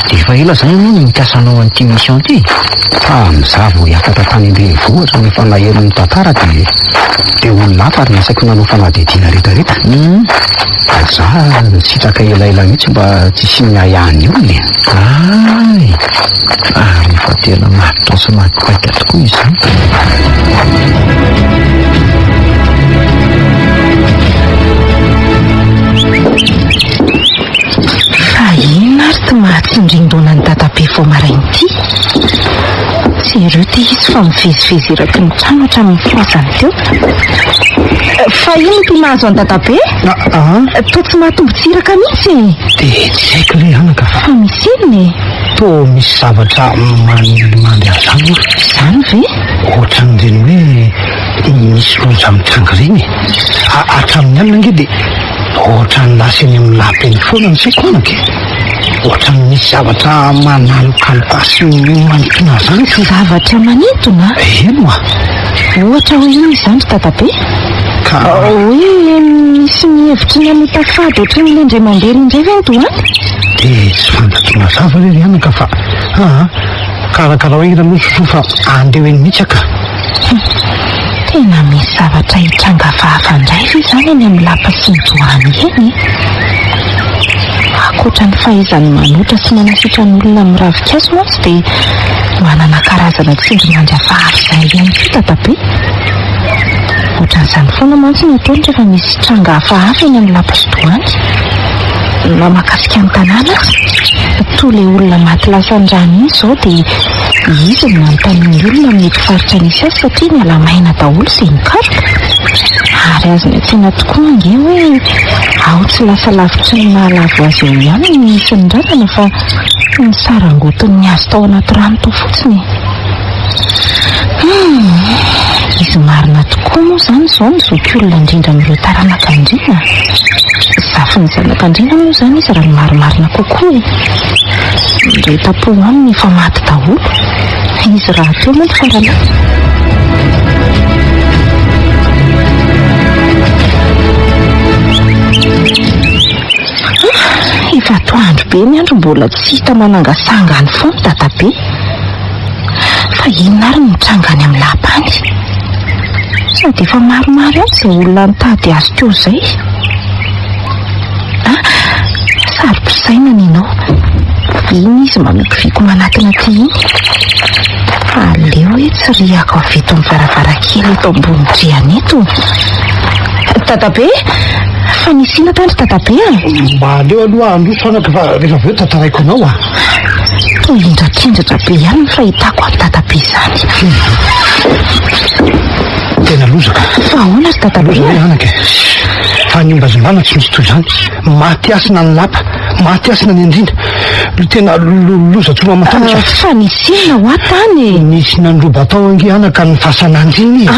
S4: dia efa ela zany ianao no mikasanao an'ity mission ty.
S3: Fa mizavo hiakatra tany Ambanivohitra rehefa naheron'ny tantara dia olona hafa ary nasaiko nanao fanadihadiana rehetrarehetra. Za sitraka elaela mihitsy mba tsy simia ihany io le.
S4: Ary efa tena mahatosa mahapaika tokoa izy zany.
S1: Fa inona ary ty mahatsindrindona ny databe vao marainy ity? Tsy ireo ty izy fa mivezivezy eraky ny trano hatramin'ny foazany teo. Fa ino ty mahazo any databe? To tsy mahatombotsiraka mihitsy.
S3: Dia tsy haiko le anaka
S1: fa misy inona e?
S3: To misy zavatra mandeha zany.
S1: Zany ve?
S3: Ohatran'ireny hoe misy loza mitranga reny. Hatramin'ny alina nge dia ohatran'ny lasa eny amin'ny lapeny foana ny saiko anaka. Ohatran'ny misy zavatra manalokaloka sy manintona zany.
S1: Zavatra manintona?
S3: Eno
S1: ohatra hoe ino izany ry databe? Hoe misy mihevitry ny anota fady ohatran'ny lendray mandeha indray ve ny doany?
S3: Dia tsy fantatro mazava rery anaka fa karakaraha hoe iranososo fa andeha eny mihitsy aka.
S1: Tena misy zavatra hitranga fahafa-ndray ve zany eny amin'ny lapa sy ny doany eny? Akoatra ny fahaizany manoatra sy manasitra ny olona amin'ny ravikazo mantsy dia manana karazana tsindrimandry hafahafa izay ihany koa databe. Ohatran'izany foana mantsy ny ataony rehefa misy tranga hafahafa eny amin'ny lapa sy doany. Na mahakasika ny tanàna toa ilay olona maty lasan-drano iny izao dia izy no manontany ny olona mety faritra nisy azy satria ny alamaina daholo izay nikaroka. Ary azo ny an-tsaina tokoa ange hoe ao tsy lasa lavitry ny mahalavo azy eo ihany ny misy ny razana fa ny sarangoton'ny azo tao anaty rano tao fotsiny. Izy marina tokoa moa zany izao mizoky olona indrindra amin'ireo taranak'Andriana. Zafy ny zanak'Andriana moa zany izy raha marimarina kokoa e. Reta-po aminy efa maty daholo. Izy raha teo moa ny farana. Efa atoandro be ny andro mbola tsy hita manangasangany foana databe. Fa inona ary mitrangany amin'ny lapany? Sady efa maromaro azy izay olona nitady azy teo izay. Saro-pisainana ianao. Iny izy mamekiviko manatona ty iny. Aleo hoe tsy riako avy eto amin'ny varavarankely eto ambony driana eto. Databe? Fa nisy ina tandry databe
S3: mba aleo aloha androso anaka fa rehefa avy eo tantaraiko anao
S1: toa indrakindratra be ihany ny fahitako amin'ny databe izany.
S3: Tena lozaka.
S1: Fa ahoana ry databe?
S3: Loza hoe anaka fa ny ombazimbana tsy misy toy izany. Maty asina ny lapa, maty asina ny andrina. Tena loza-tsoma matanitra.
S1: Fa nisy inona ho atany?
S3: Nisy nandroba tao ange anaka ny fahasananjy iny.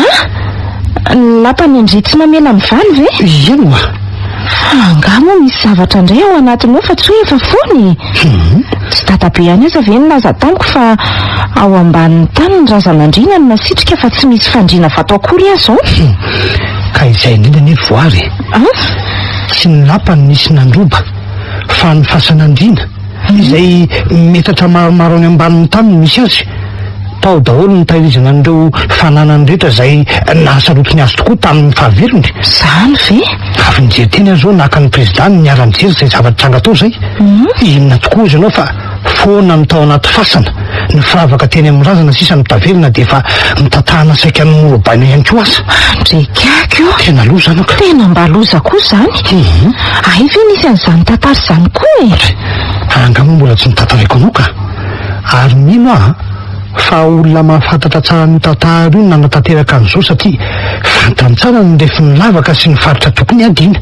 S1: Ny lapa ny andry tsy mamela mivaly ve?
S3: Ino
S1: angamo misy zavatra indray ao anatiny ao fa tsy hoe efa foany. Tsy databe ihany aza ve nilaza tamiko fa ao ambanin'ny tany ny razan'Andriana no nasitrika fa tsy misy fandriana vato akory azy ao.
S3: Ka izay indrindra ny voary. Tsy ny lapa ny nisy nandroba fa ny fahasan'Andriana izay metatra maromaro any ambanin'ny tany misy azy. Tao daholo ny tahirizana an'ireo fananany rehetra izay nahasarotiny azy tokoa tamin'ny fahavelony.
S1: Zany ve?
S3: Avy nijery teny azy zao naka ny presidany niara-nijery izay zavatra-tranga tao izay. Inona tokoa izy ianao fa foana ny tao anaty fasana ny firavaka teny amin'ny razana sisa mitavelona dia efa mitatahana saika ny morobaina ihany koa aza.
S1: Ndrekako io.
S3: Tena loza anao ka.
S1: Tena mba loza koa zany. Ay ve nisy an'izany tantara izany koa e?
S3: Angamba mbola tsy nitantaraiko anao ka. Ary mino fa olona mahafantatra tsara ny tantara io nanatanteraka an'izao satria fantany tsara ny refi ny lavaka sy ny faritra tokony adina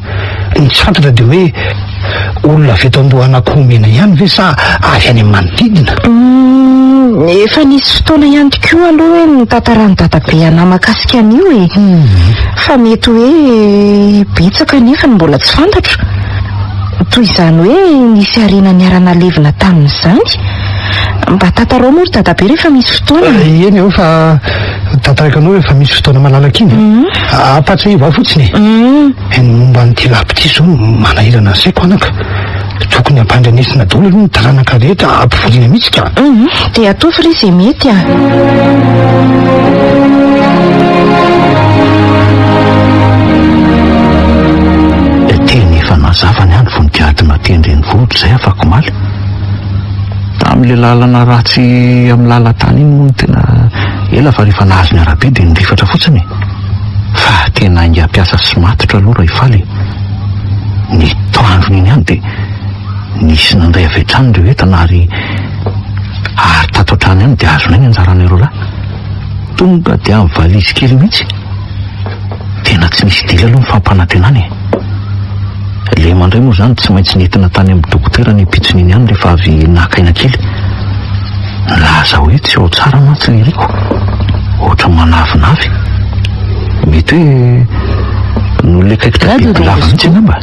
S3: ny tsantatra de hoe olona veto andohanak'omena ihany ve sa avy any amin'ny manodidina.
S1: Efa nisy fotoana ihany tokoa aloha hoe ny tantarany dadabe ana mahakasika an'io e. Fa mety hoe betsaka nefa ny mbola tsy fantatra, toy izany hoe nisy arena niarana levina tamin'izany. Mba tantarao moa ry dadabe rehefa misy fotoana.
S3: Eny eo fa tantaraka anao efa misy fotoana malalaka iny apatsaiva fotsiny momba nyty lapity zao manahirana saiko anaka, tokony ampandrenesina daholo aloha ny taranaka rehetra ampivoriana mihitsy ka
S1: de ataovy ry izay mety
S4: teny efa nazavany any voninkazo tendreny vohitra izay afaka maly tamin'le lalana ratsy amin'ny lalan-tany iny moa no tena ela fa rehefa nahazo ny arabe dia nirifatra fotsiny fa tena inga mpiasa sy matotra aloha raha ifaly ny toandrony iny ihany dia nisy nandray avy hatrany ireo entana ary tato an-trano ihany dia azonay ny anjaran'ireo lahy tonga dia amin'ny valizy kely mihitsy tena tsy misy dila aloha mifampanantenany le mandray moa zany tsy maintsy nentina tany amin'ny dokotera ny pitsony iny ihany rehefa avy nakaina kely laza hoe tsy ao tsara mantsy ny riko ohatra manavinavy mety hoe nole kaikitra biby lava mihitsy angamba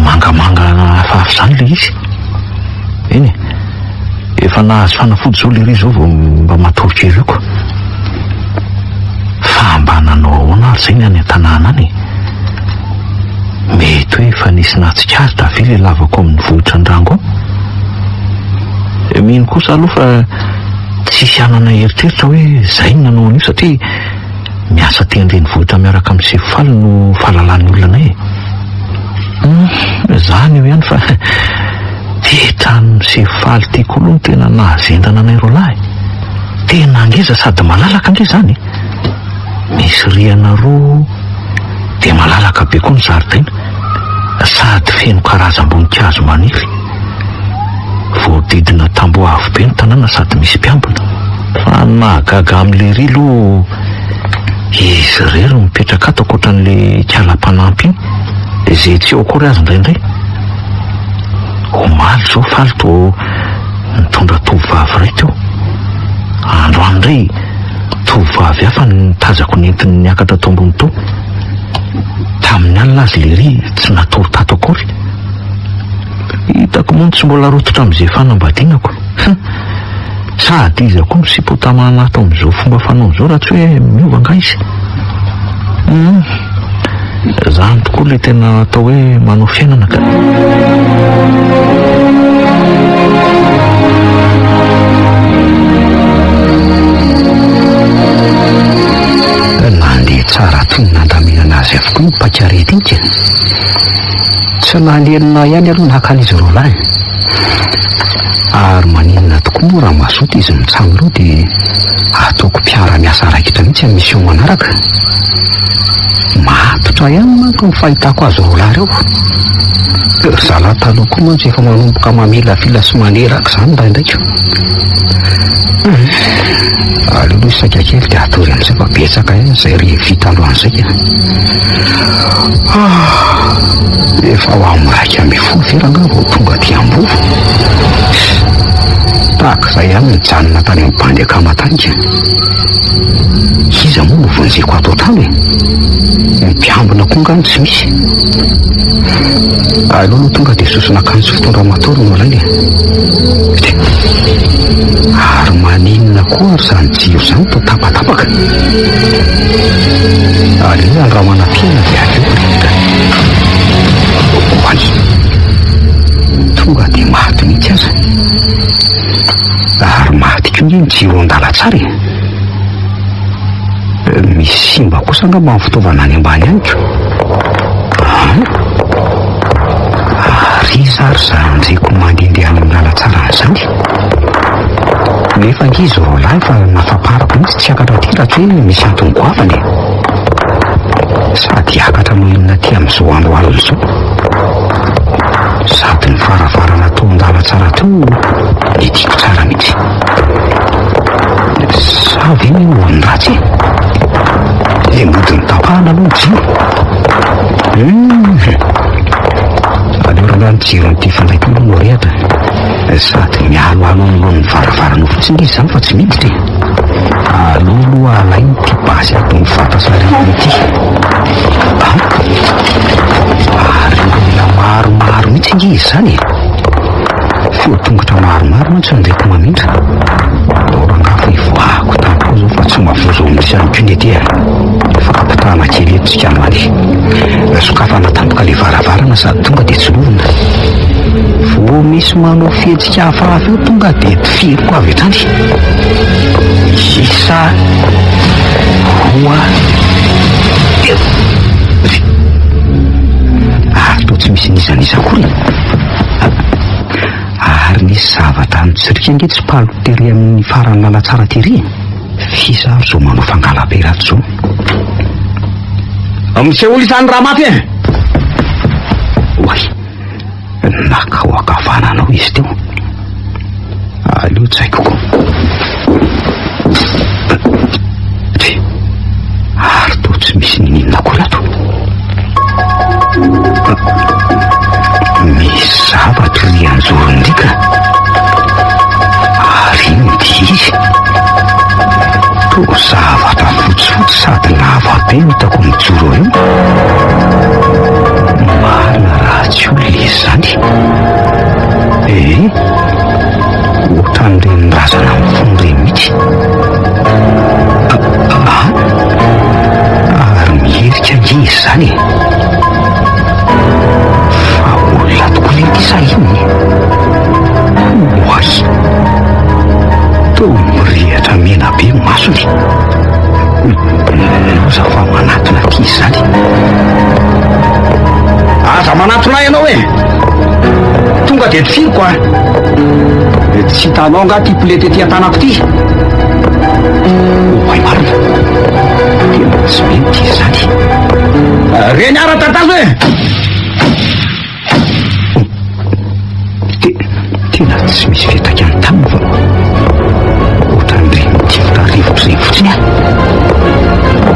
S4: mangamanga hafahafa zany le izy eny efa nahazo fanafody zao le ry zao vao mba matorika iriko fa mba nanao ahoana ary zay ny any an-tanàna any mety hoe efa nisy nahatsikaritra avy le lavako amin'ny vohitra andrango ao mino kosa aloha fa tsisy anana eritreritra hoe zay ny nanao an'io satria miasa tendreny vohitra miaraka amin'ny sefaly no fahalalany olona anay zany io ihany fa tetrano sefaly tiako aloha no tena nahazendana anay ro lahy tena angeza sady malalaka ange zany misy riana roa dia malalaka be koa ny zaridaina sady feno karazam-boninkazo maniry voadidina tambo avo be ny tanàna sady misy mpiambina fa mahagaga amin'le ry aloha izy rery mipetraka ato akoatran'le kalam-panampy iny izay tsy eo akory azy indraindray omaly zao faly to nitondra tovovavy ray teo androany indray tovovavy hafa nitazako nentiny niakatra to ambony to tamin'ny alina azy le ry tsy natory tato akory hitako moa tsy mbola rototra amin'izay fanambadianako sady izy akoa misipotamana ato amin'izao fomba fanao zao raha tsy hoe miovanga izy zany tokoa le tena atao hoe manao fiainana ka
S3: nandeha tsara toy ny nandaminana azy avokoa ny mpakarety iny ka tsy nahalenina ihany aloha nakany izy roa lahy ary maninona tokoa moa raha mazoto izy mitsamo loha dia ataoko mpiara miasa raikitra mihitsy amin'ny mission manaraka matotra ihany manko ny fahitako azy roa lahy reo zala taloha koa mantsy efa manomboka mamelafila sy maneraka zany ndraindraika aleoloha isaika kely dia atory amin'izay fa betsaka ihany zay ry vita alohan'izay ka efa ho amin'ny raika amby folo veranga vao tonga ty ambovo tahaka izay ihany nijanona tany amin'ny bandy akamatanka iza moa no vonjeko ato an-trano e mpiambina koa ngano tsy misy aloha tonga dia sosona akanjo fitondra matory no alainy ary maninona koa ary zany jiro zany to tapatapaka aleo any raha manam-piaina dia aleo ritra hoany tonga dia maty mihitsy aza ary maty ko ny jiro an-dala tsara misy simba kosa angamba amin'ny fitaovana any ambany any ko ary zary zanjeko mandehandeha any amin'ny lalatsara an'izany nefa angizy ro lahy fa nafaparako mihitsy tsy akatra ty raha tsy hoe misy antony goavany sady akatra no inona ty amin'izao andro alina zao sady ny faravarana tao an-dala tsara teo itiako tsara mihitsy sa ve ny hoany ratsy dia modiny tapahana aloha jiro aleorana ny jiro n'ity fandraikana no rehatra sady mialoalo anoloan'ny varavarana fotsiny izy zany fa tsy miditra aloloha alainy ty basy atony fatasariny ity ary olona maromaro mihitsy inge izy zany feo tongotra maromaro mantsy ndraiky mamindra orangafo ivoako tamiko zao fa tsy mavozo amin'isany punety fa kapitana kely etotsika mandeha sokafana tampoka le varavarana sady tonga dia tsy lovina vo misy manao fihetsika hafahafa eo tonga dia tifiriko avy etrany isa roa ary to tsy misy nizaniza kory ary nisy zavatra mitsirika nge tsy palotery amin'ny farany lalatsara tery fisa ary zao manao fangala-be rato zao am'se olo isany raha mafy oay nakahoakavananao izy teo aleo tsy haiko ko ary to tsy misy nininona kory ato misy zavatra ry anjorondrika ary iny ty izy to zavatra fotsifotsy sady lava be hitako mijoro eo marina raha tsy olona izy zany ohatran'ireny razana mifony reny mihitsy ary mierika nge izy zany fa olona tokoa le ty sa inony oay to mirehatra mena be masony loza fa manatona ty izy zany aza manatona ianao tonga de tifiriko tsy hitanao nga ty plety ty an-tanako ty oay marina tena tsy mety izy zany reny ara-tatazo tena tsy misy fetaka any taminy fa ohatran'ireny tifitra rivotra zay fotsiny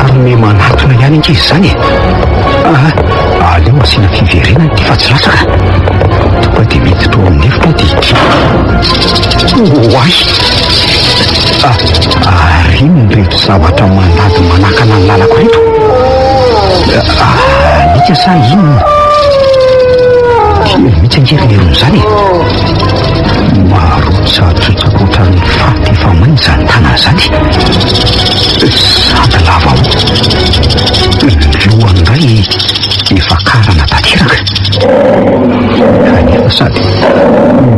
S3: ary me manatona ihany ange izy zany aleo asina fiverenany ty fa tsy latsaka tonga dia miditra ao amin'ny efitra dia oay ary iny reto zavatra mandady manakana ny lalako reto nika sa inona tiely mihitsy angerilerony zany marotsatrotsaka ohatran'ny faty efa mainy zany tanana zany sady lava lohany ray efa karana tanteraka kanefa sady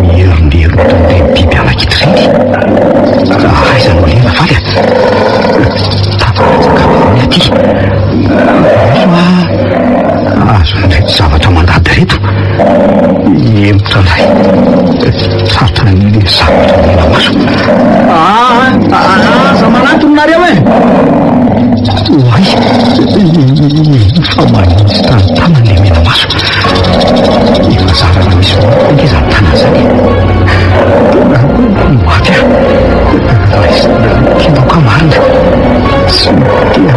S3: mieronero ohatran'ireny biby anakidreny aizanao lera valy tafatsakavany aty azo nreto zavatra mandady reto emotra lay tratra nile zavatra mena maso aza manatononareo oay fa manisy tantanany le mena maso efa zarana misy nge zany tanana zany mafy tianao ka marina tsy tia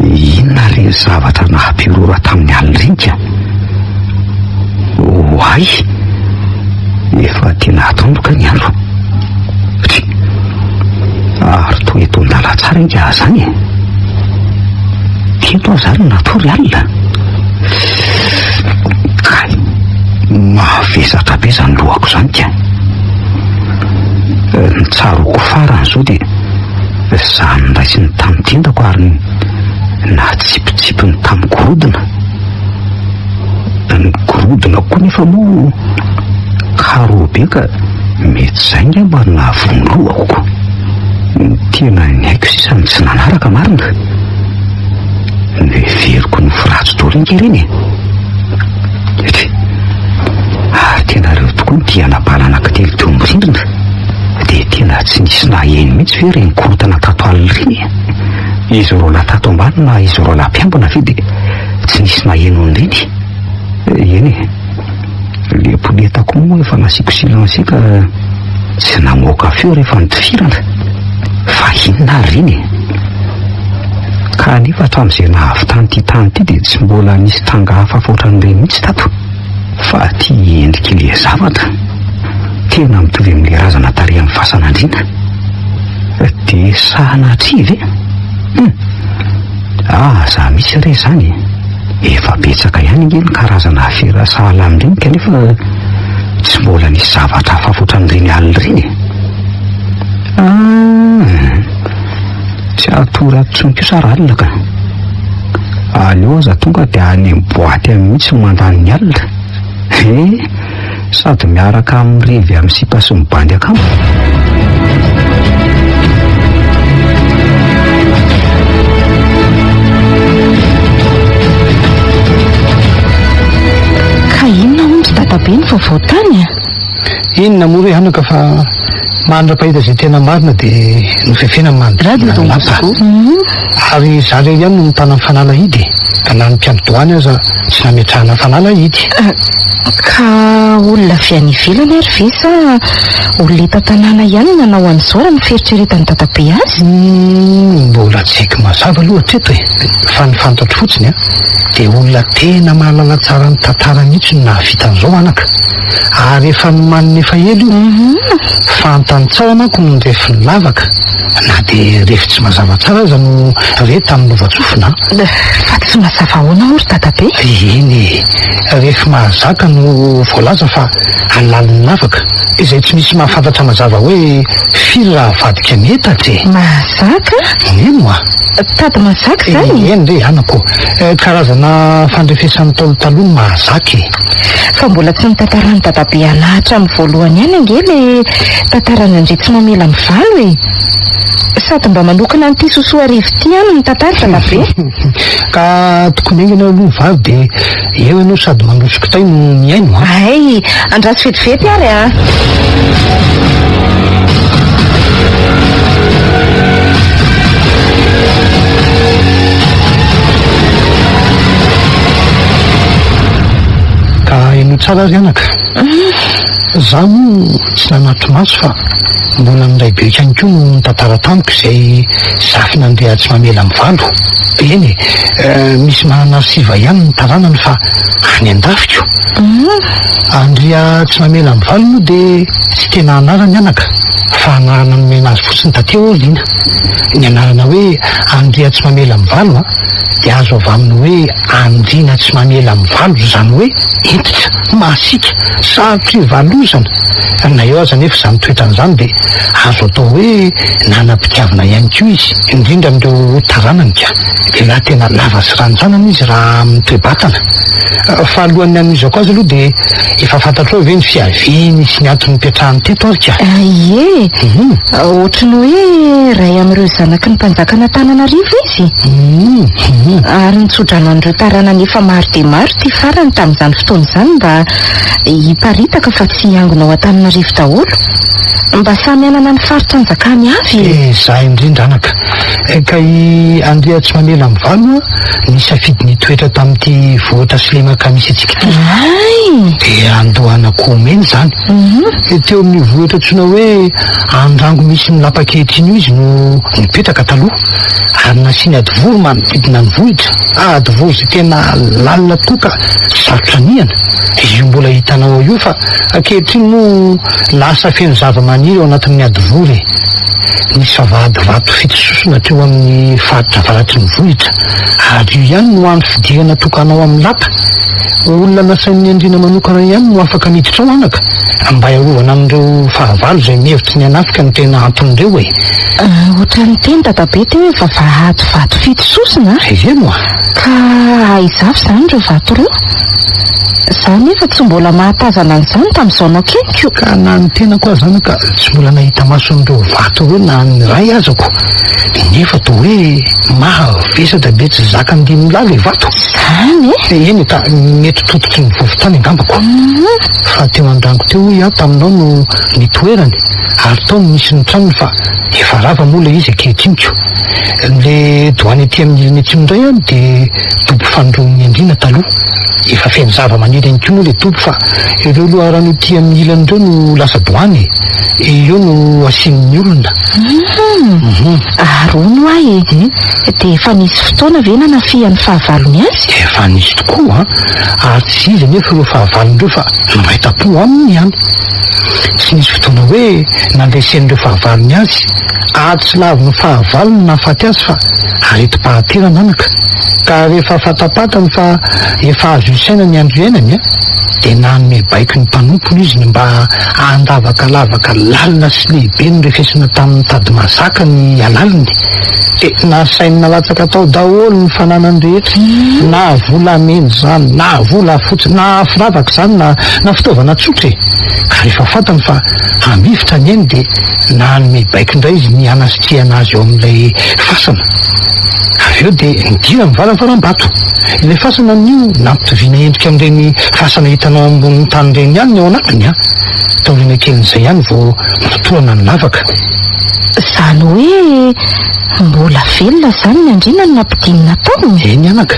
S3: inona re zavatra nahampirora tamin'ny alindrinika oay efa tena atomboka ny andro ary to eto ndala tsara inge ah zany teto aho zany natory alina kay mahavezatra be zany lohako zany tia ny tsaroko farany zao dia zany raisy ny tamitendako ary natsipitsipi ny tamin'ny gorodona ny gorodona koa nefa moa karo be ka mety zay nge mba nahavonlohako koa tena ny haiko sisany tsy nanaraka marina ny veriko ny firatso tolo inge reny ary tena reo tokoa ny dianabala anankitelo teo mirindrina dia tena tsy nisy naheny mihitsy ve reny korotana tato alina reny izy ro la tato ambany na izy ro la mpiambina ve dia tsy nisy naheno an'ireny eny le poletako moa efa nasiako silence ka tsy namoaka feo rehefa nitifirana fa inona riny ka nefa hatramin'izay nahavy tany ty dia tsy mbola nisy tanga hafa foatran'ireny mihitsy tato fa ty endrika le zavatra tena mitovy amin'le razana tarehy amin'ny fasan'Andriana dia sahanatrivy za misy re zany efa betsaka ihany ingeny karazana afera sahalamindreny kanefa tsy mbola nisy zavatra hafa foatran'ireny alina ireny tsy atoratsony kosa raha alina ka aleo aza tonga dia any amin'ny boaty amin'ny mihitsy mandany ny alina sady miaraka amin'ny revy amin'ny sipa sy mibandy akamo
S1: ka inona ondry dadabe ny vaovao tany
S5: inona moa hoe anaka fa mandrapahita izay tena marina dia nofefena mandralapa ary za re ihany no mitana amin'ny fanalahidy ka na ny mpiampidoany aza tsy nametrahana fanalahidy
S1: ka olona avy any ivelany ary ve sa olona eto tanàna ihany nanao an'izao raha miferitreretany dadabe azy
S5: mbola tsy haiko mazava aloha hatreto fa ny fantatro fotsiny dia olona tena mahalala tsara ny tantara mihitsy no nahavita an'izao anaka ary efa nomaniny efa elo io fantany tsara manko no nyrefy ny lavaka na dia refy tsy mazava tsara aza no re tamin'ny lovatsofina
S1: fa tsy mazava ahoana ory dadabe
S5: eny refy mahazaka no voalaza fa halaliny lavaka izay tsy misy mahafantatra mazava hoe firy raha vadika meta tre
S1: mahazaka
S5: eno a
S1: tady mahazaka zany
S5: eny re anako karazana fandrefesan'ny taolotaloha ny mahazaky
S1: fa mbola tsy nitantarany dadabe anahitra amin'ny voalohany ihany ange le tantarany andre tsy mamela amin'ny valo sady mba manokana n'ity sosoa arivo ty any ny tantara dadabe
S5: ka tokony aingana aloha vavy dia eo ianao sady manosoko tay no miaino
S1: ay andraso vetivety ary
S5: ka eno tsara azy anaka za moa tsy nanato maso fa mbola miray beka any koa no mitantara tamiko izay zafy nandeha tsy mamela amin'ny valo eny misy mananarisiva ihany ny taranany fa any andafiko andria tsy mamela amin'ny valo moa dia tsy tena anarany anaka fa anarana nomena azy fotsiny tateo orina ny anarana hoe andria tsy mamela amin'ny valo dia azo avy aminy hoe andriana tsy mamela amin'ny valo izany hoe entitra masika sarotry valozana na eo aza nefa izany toetran'izany dia azo atao hoe nanam-pitiavana ihany koa izy indrindra amin'ireo taranany ka dia laha tena lava sy ranjanana izy raha amin'ny toe-batana fa alohan'ny an'izako azy aloha dia efa fantatro hoe ve ny fiaviany sy ny antony mipetrahany teto ary ka
S1: ie ohatrany hoe ray amin'ireo zanaky ny mpanjakana Antananarivo izy ary nitsodrana an'ireo taranany efa maro dia maro ty farany tamin'izany fotoana izany mba hiparitaka fa tsy hiangona ao Antananarivo daholo mba samy anana ny faritra anjakany avy
S5: za indrindra anaka ka i andria tsy mamela amin'ny valo ny safidy ny toetra tamin'ity vohatra Slemaka misy atsika ty dia andohanako omeny zany teo amin'ny vohatra tsoina hoe andrango misy milapa-kehitriny io izy no mipetraka taloha ary nasiany adivoro manodidina ny vohitra adivoro zay tena lalina toka sarotra niana io mbola hitanao io fa ankehitriny no lasa feno zava-maniry ao anatin'ny adivory nisy vavahady vato fitososona teo amin'ny faritra avaratry ny vohitra ary io ihany no andro fidirana tokanao amin'ny lapa olona nasain'ny andriana manokana ihany no afaka miditra ao anaka mba iarovana amin'ireo fahavalo izay mihevitry ny anafika no tena anton'ireo
S1: ohatrany teny dadabe teo hoe vavahady vato fitososona
S5: eno
S1: ka aizavy zany ireo vato roa za nefa tsy mbola mahatazana an'izany tamin'izao anao keniko
S5: ka na ny tena koa zany ka tsy mbola nahita maso n'ireo vato hoe na ny ray azako nefa toa hoe mavesatra be tsy zaka andiny lala le vato
S1: zany
S5: eny ka mety tototry ny vovotany angambako fa teo andrango teo hoe taminao no nitoerany ary tao no misy ny tranony fa efa rava moa le izy ankehitrinyko le doany aty amin'ny ilany atsimo indray any dia dobo fanodromin'ny andriana taloha efa feno zava-maniry any ko moa le tompo fa ireo loha raha no tia amin'ny ilan'ireo no lasa doany eo no asian'ny olona
S1: arono ahy dia efa nisy fotoana ve nanafihan'ny fahavalony azy
S5: efa nisy tokoa ary tsy izy nefa ireo fahavalon'ireo fa mahita-po aminy ihany tsy nisy fotoana hoe nandraisen'ireo fahavalony azy ady tsy lavy ny fahavalony nahafaty azy fa areti-pahatera nanaka ka rehefa fatapatany fa efa azo isaina ny andro iainany dia nanome baiko ny mpanompony izy ny mba andavaka lalina sy lehibe ny refesina tamin'ny tady mazaka ny alaliny dia nasainy nalatsaka tao daholo ny fananany rehetra na volameny zany na vola fotsy na firavaka zany na fitaovana tsotra ka rehefa fatany fa amifotra ny eny dia nanome baiko indray izy ny anasitriana azy eo amin'ilay fasana avy eo dia nidira mivaravaram-bato ilay fasana n'io nampitoviana endrika amin'ireny fasana hitanao ambonin'ny tany ireny ihany ny ao anatiny taoriana kelin'izay ihany vao totoana ny lavaka
S1: zany hoe mbola velona zany ny andrina no nampidinina tao
S5: eny anaka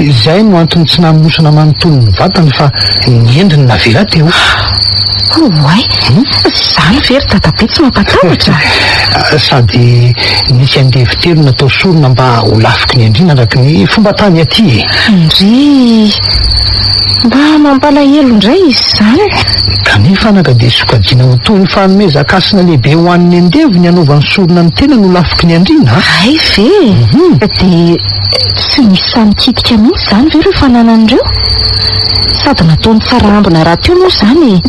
S5: izay no antony tsy namonosana manontolo ny vatany fa ny endriny navela teo
S1: oay zany very dadabe tsy mampatahotra
S5: sady nisy andevitelo natao sorona mba ho lafiky ny andrina araky ny fomba tany aty
S1: ndry mba mampalahelo indray izy zany
S5: kanefa anaka dia sokajina ho toy ny fanomezakasina lehibe ho an'ny andevo ny anaovan'ny sorona ny tena no lafiky ny andrina
S1: ay ve dia tsy misy samikitika mihitsy zany ve reo fananan'ireo sady nataony tsara ambina raha teo moa zany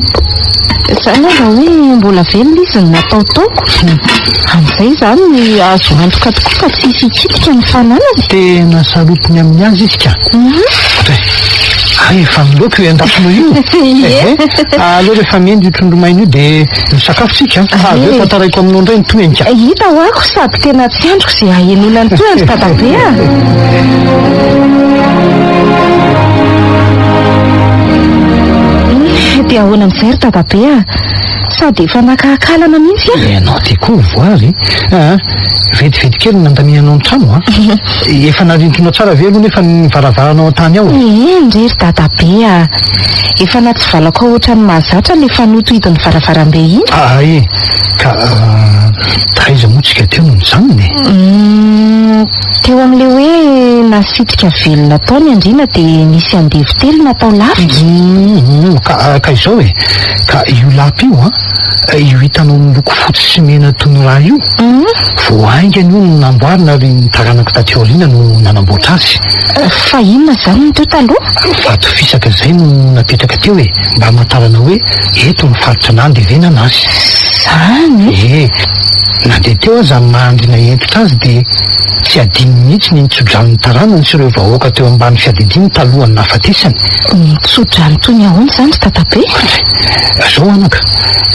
S1: zany raha hoe mbola velona izy ny natao taoko amin'izay zany ny azo antoka tokoa fa tsy hisy hikitika ny fananany
S5: tena sarotiny amin'ny azy izy ka efa miloako io an-dafonao io aleo rehefa mendry io trondromaina io dia misakafotsika avy eo fataraiko aminao indray ny toenka
S1: hita hoako sady tena tsy androko izay ahenona ny toendry dadabe dia ahoana amin'izay ry dadabe sady efa nakahakalana mihitsy
S5: ianao ty koa voary vetivety kely nandamianao ny trano efa narindrinao tsara ve aloha nefa nivaravaranao an-tany ao
S1: ndrery dadabe efa natsivalako ohatra ny mahazatra le fanoto hidiny varavarambe iny
S5: ay ka taiza moa tsika teo noho zanony
S1: teo amin'le hoe nasitrika velona tao ny andrina dia nisy andevitelo natao lafika
S5: ka izao ka io lapy io io hitanao miloko fotsy sy mena toy ny raha io voaingany io no namboarina ary ny taranako taty aoriana no nanamboatra azy
S1: fa inona zany ny teo taloha
S5: vato fisaka izay no napetraka teo mba hamantarana hoe eto mifaritra nandevenana azy
S1: zany
S5: nandeha teo azy amin'ny mahandrina entitra azy dia tsy adiny mihitsy ny nitsodrany taranany sy ireo vahoaka teo ambany fiadidiny talohany nahafatesany
S1: nitsodrany toy ny ahoany zany ry dadabe
S5: zao anaka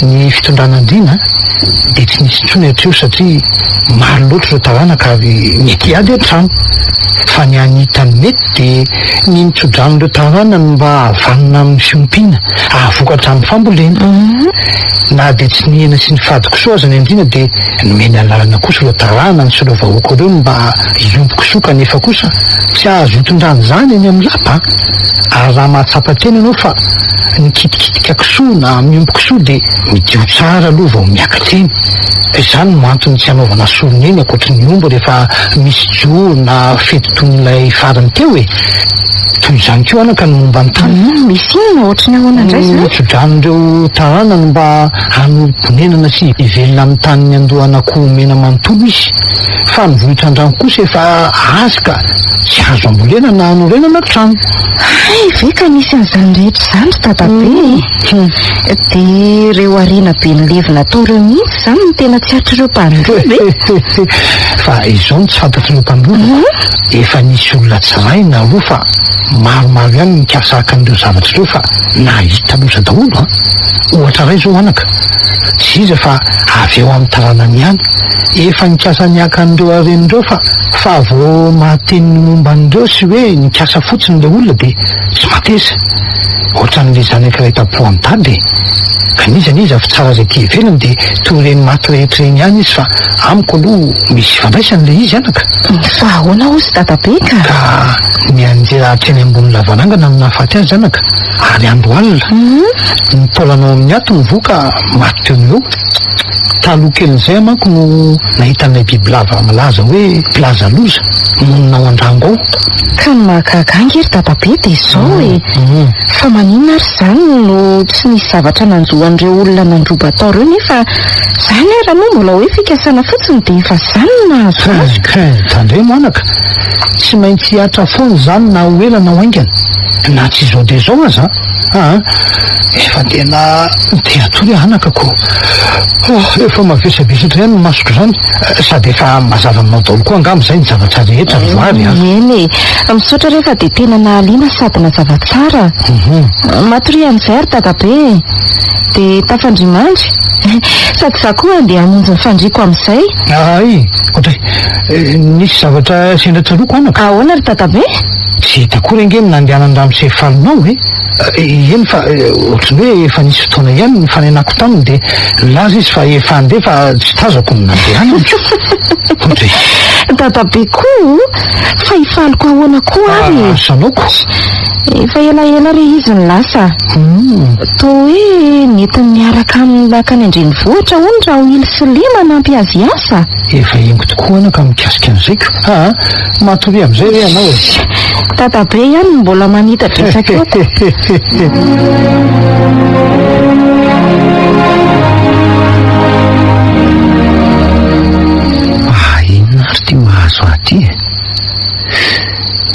S5: ny fitondranandrina dia tsy nisy intsony hatreo satria maro loatra ireo taranaka ary mety ady an-trano fa ny anitany mety dia ny nitsodrano ireo taranany mba avanina amin'ny fiompiana ahvokatra amin'ny fambolena na dia tsy nihena sy ny fady-kosoa azy ny andrina dia nomeny alalana kosa ireo taranany sy ireo vahoaka ireo mba iompo-kosoa nefa kosa tsy azo hitondrany zany eny amin'ny lapa ary raha mahatsapa-tena ianao fa nikitikitika kisoa na miompo-kisoa dia midio tsara aloha vao miakatra eny izany no antony tsy hanaovana sorona eny akoatra ny ombo rehefa misy joro na fety toy n'ilay farany teo toy izany keo anaka ny momba ny tany
S1: misy inona ohatry ny ahoana indray zany
S5: tsodranoreo taranany mba hanomponenana sy ivelona amin'ny tany andohanako mena manontolo izy fa nivohitra andrano kosa efa azy ka tsy azo ambolena na hanorenana trano
S1: ay ve ka misy an'izany rehetra zany ry dadabe dia reo arena be ny levina taoreo mihitsy zany ny tena tsy atr'ireo mpandrobe
S5: fa izao no tsy fantatr'ireo mpandroba efa nisy olona tsiray na roa fa maromaro ihany mikasaka an'ireo zavatra ireo fa nahita loza daholo ohatra ray zao anaka tsy iza fa avy eo amin'ny taranany ihany efa nikasa niaka an'ireo aren'ireo fa vao mahateniny momba an'ireo sy hoe nikasa fotsiny le olona dia tsy matesa ohatran'le zanaka iray tapo amin'ny tady kanizaniza fa tsara zay ty ivelany dia toy reny maty rehetra reny ihany izy fa amiko aloha misy fandraisan'le izy anaka
S1: fa ahoana ozy dadabe ka
S5: mianjerahatry any ambony lavarangana minahafaty azy zanaka ary andro alina ny taolanao amin'ny ato ny voka maty teo eo taloha kelin'izay manko no nahitan'ilay biby lava malaza hoe plazaloza mononao an-drango ao
S1: ka ny mahagaga ery dadabe dia izao fa maninona ary izany no tsy nisy zavatra nanjoan'ireo olona nandroba atao reo nefa izany raha moa mbola hoe fikasana fotsiny dia efa izany nahazo azy
S5: tandray manaka tsy maintsy hatra foana izany na hoelana ho aingana na tsy izao dia izao aza efa tena tia atory anakako efa mavesabesatra ihany no masoko izany sady efa mazava aminao daholo koa angamba izay ny zavatra rehetra voary
S1: eny misaotra rehefa dia tena nahaliana sady nazava tsara matory an'izay ary dadabe dia tafandrimandry sady za koa andeha hamonjy ny fandriako amin'izay
S5: ay otray nisy zavatra sendra tsaloko anaka
S1: ahoana ry dadabe
S5: tsy hitako renge nandehanandramo sefalinao eny fa ohatrany hoe efa nisy fotoana ihany ny fanainako taminy dia laza izy fa efa andeha fa tsy tazako ny nandehana otray
S1: dadabe koa fa hifaliko ahoana koa ary
S5: sanaoko
S1: efa elaela re izy ny lasa to hoe nentiny miaraka amin'ny lakany andrenivohitra hono raha ho ily sy le manampy azy asa
S5: efa engo tokoa anaka mikasika an'izayko matory amin'izay re anao
S1: dadabe ihany no mbola manita dresaka
S4: inona ary ty mahazo aty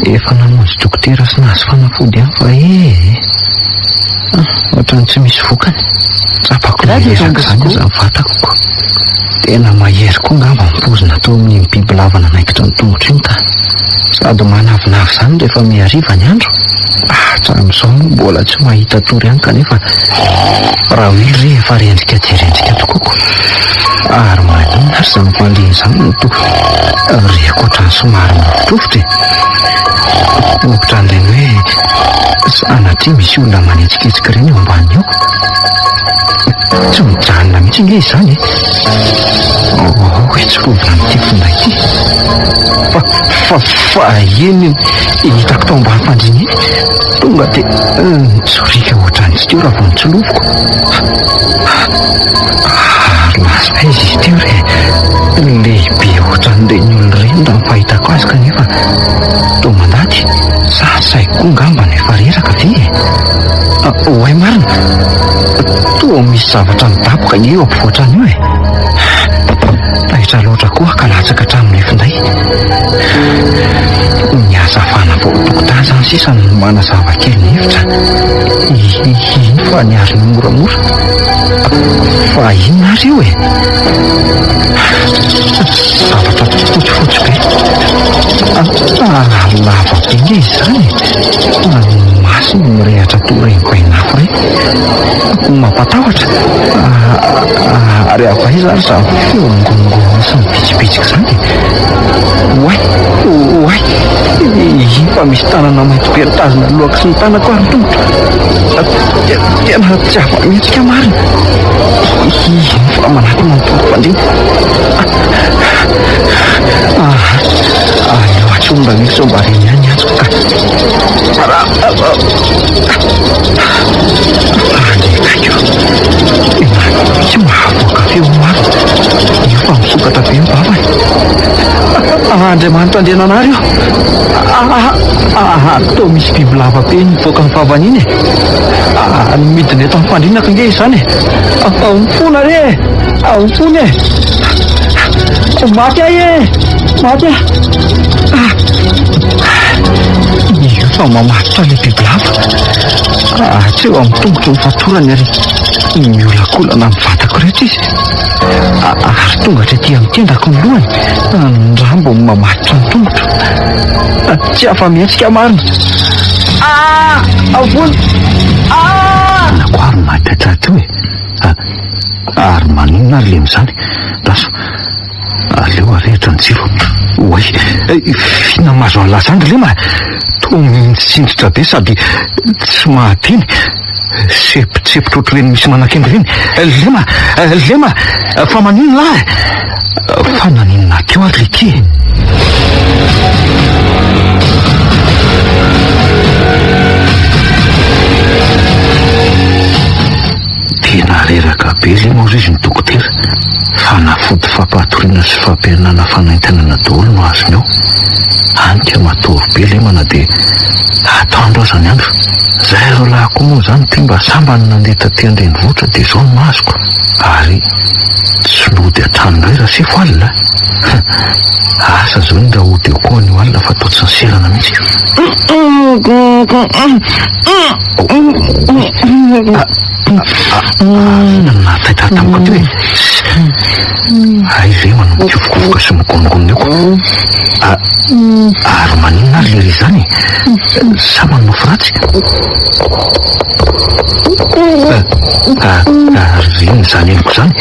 S4: efa namonjy dokotera sy nahazo fanafody ihany fa ohatrany tsy misy vokany tsapako lezaka izany aza mivatako koa tena mahery koa ngamba mipozina tao amin'ny biby lavana naikitra ny tongotra iny ka sady manavinavy izany rehefa miariva ny andro hatram'izao moa mbola tsy mahita tory ihany kanefa raha oely rehefa rendrika jerendrika tokoako ary maninona ary izany mpandiny izany no to reko ohatrany somary mavitrofotra ohatran'ireny hoe sanatria misy olona manetsiketsika ireny eo ambany eo tsy mijanona mihitsy nge izany hoe tsy rovina n'ity fonda ity fa eny hitako tao ambany fandriny eny tonga dia nitsorika ohatran'izy teo raha vao nitsoloviko ary lasa izy izy teo re lehibe ohatran'ireny olona ireny raha nifahitako azy kanefa to mandady sasaiko koa ngamba ny efa reraka ve hoay marina toa misy zavatra midaboka eo ampovoatrany io tahitra loatra koa ka latsaka hatramin'ny finday ny azafana vao dokotany izany sisa no manazava kely ny hevitra iny fa ny ary ny moramora fa inona ary io zavatra fotsifotsy be lava be nge izy izany masiny mirehatra toreniko ainafo re mampatahotra ary avay zany za feongongongo sy mibitsibitsika izany oay fa misy tanana mainty be ritazona lohako sy ny tanako ary tongotra tena tsy afa-mihetsika marina fa manatona ny tompofandrina loatra omba misy omba reny ihany atsoko ka andekaiko tsy mahavoaka feo maro io fa misokatra be mibavany andriamanitra andrenanary io to misy biby lava be nivoaka ny vavany iny midiny eto amin'ny fandrinaka nge izany mifona re mifony maty ahy maty io fa mamatotra le biby lava tsy eo amin'ny tongotro ny fatorany ary miolakolana mivatako rehetra izy ary tonga hatrety amin'ny tendako ny lohany ny rambo mamatotra ny tongotro tsy afa-mihetsika marina avony nako ary mahitatraty hoe ary maninona ary le mizany raso aleo arehetra ny jiro oay finamazo an'lasandry le ma to mitsindritra be sady tsy mahateny sepitsepotra ohatr'ireny misy manan-kendry ireny. Lema fa maninona lahy? Fa naninona teo ary leke? Tena reraka be le moa izy ny dokotera, fa nafody fampahatoriana sy fampihenana fanaintanana daholo no azony ao. Anika matory be lemana dia atoandro aza ny andro. Zahay ro lahy koa moa izany tia mba sambany nandeha taty an-drenivohitra dia izao no mazoko, ary tsy lody hatrano raha sefo alina. Asa zao ny raha ody eo koa ny alina fa atao tsy niserana mihitsy. Nataita tamiko ty hoe ay ve manomboka fokofoka sy migonogona eo. Ary maninona ary lery izany? Sa manofo ratsy? Riny zany eniko zany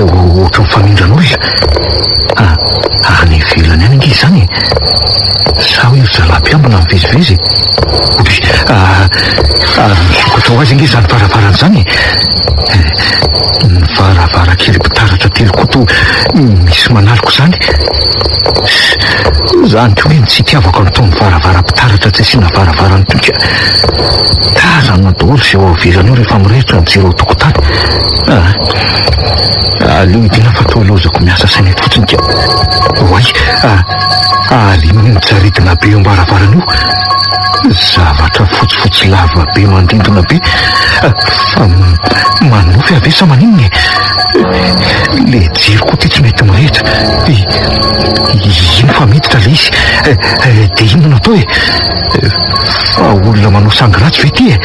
S4: ohatra mifanindran'olona any ivelany any angy izany. Sa hoe zala-piambina mivezivezy? Misokatra ho azy ange zany varavarana zany. Ny varavarakely mpitaratra telokoto misy manaliko zany. Zany ko hoe tsy itiavako an'itony varavara-pitaratra tsy asiana varavarany toka. Tazana daholo sy eo avelany eo rehefa mirehitra mijery ao tokotany. Aleo idina fa atao lozako miasa saina eto fotsiny ka. Oay, alimony mijaridina be eo am-baravarana io. Zavatra fotsifotsy lava be mandindona be. Fa manofy ave sa maninona? Le jiro koa ty tsy mety mirehitra. Ino fa miditra le izy? Dia ino no atao e? Fa olona manao sangratsy ve ty e?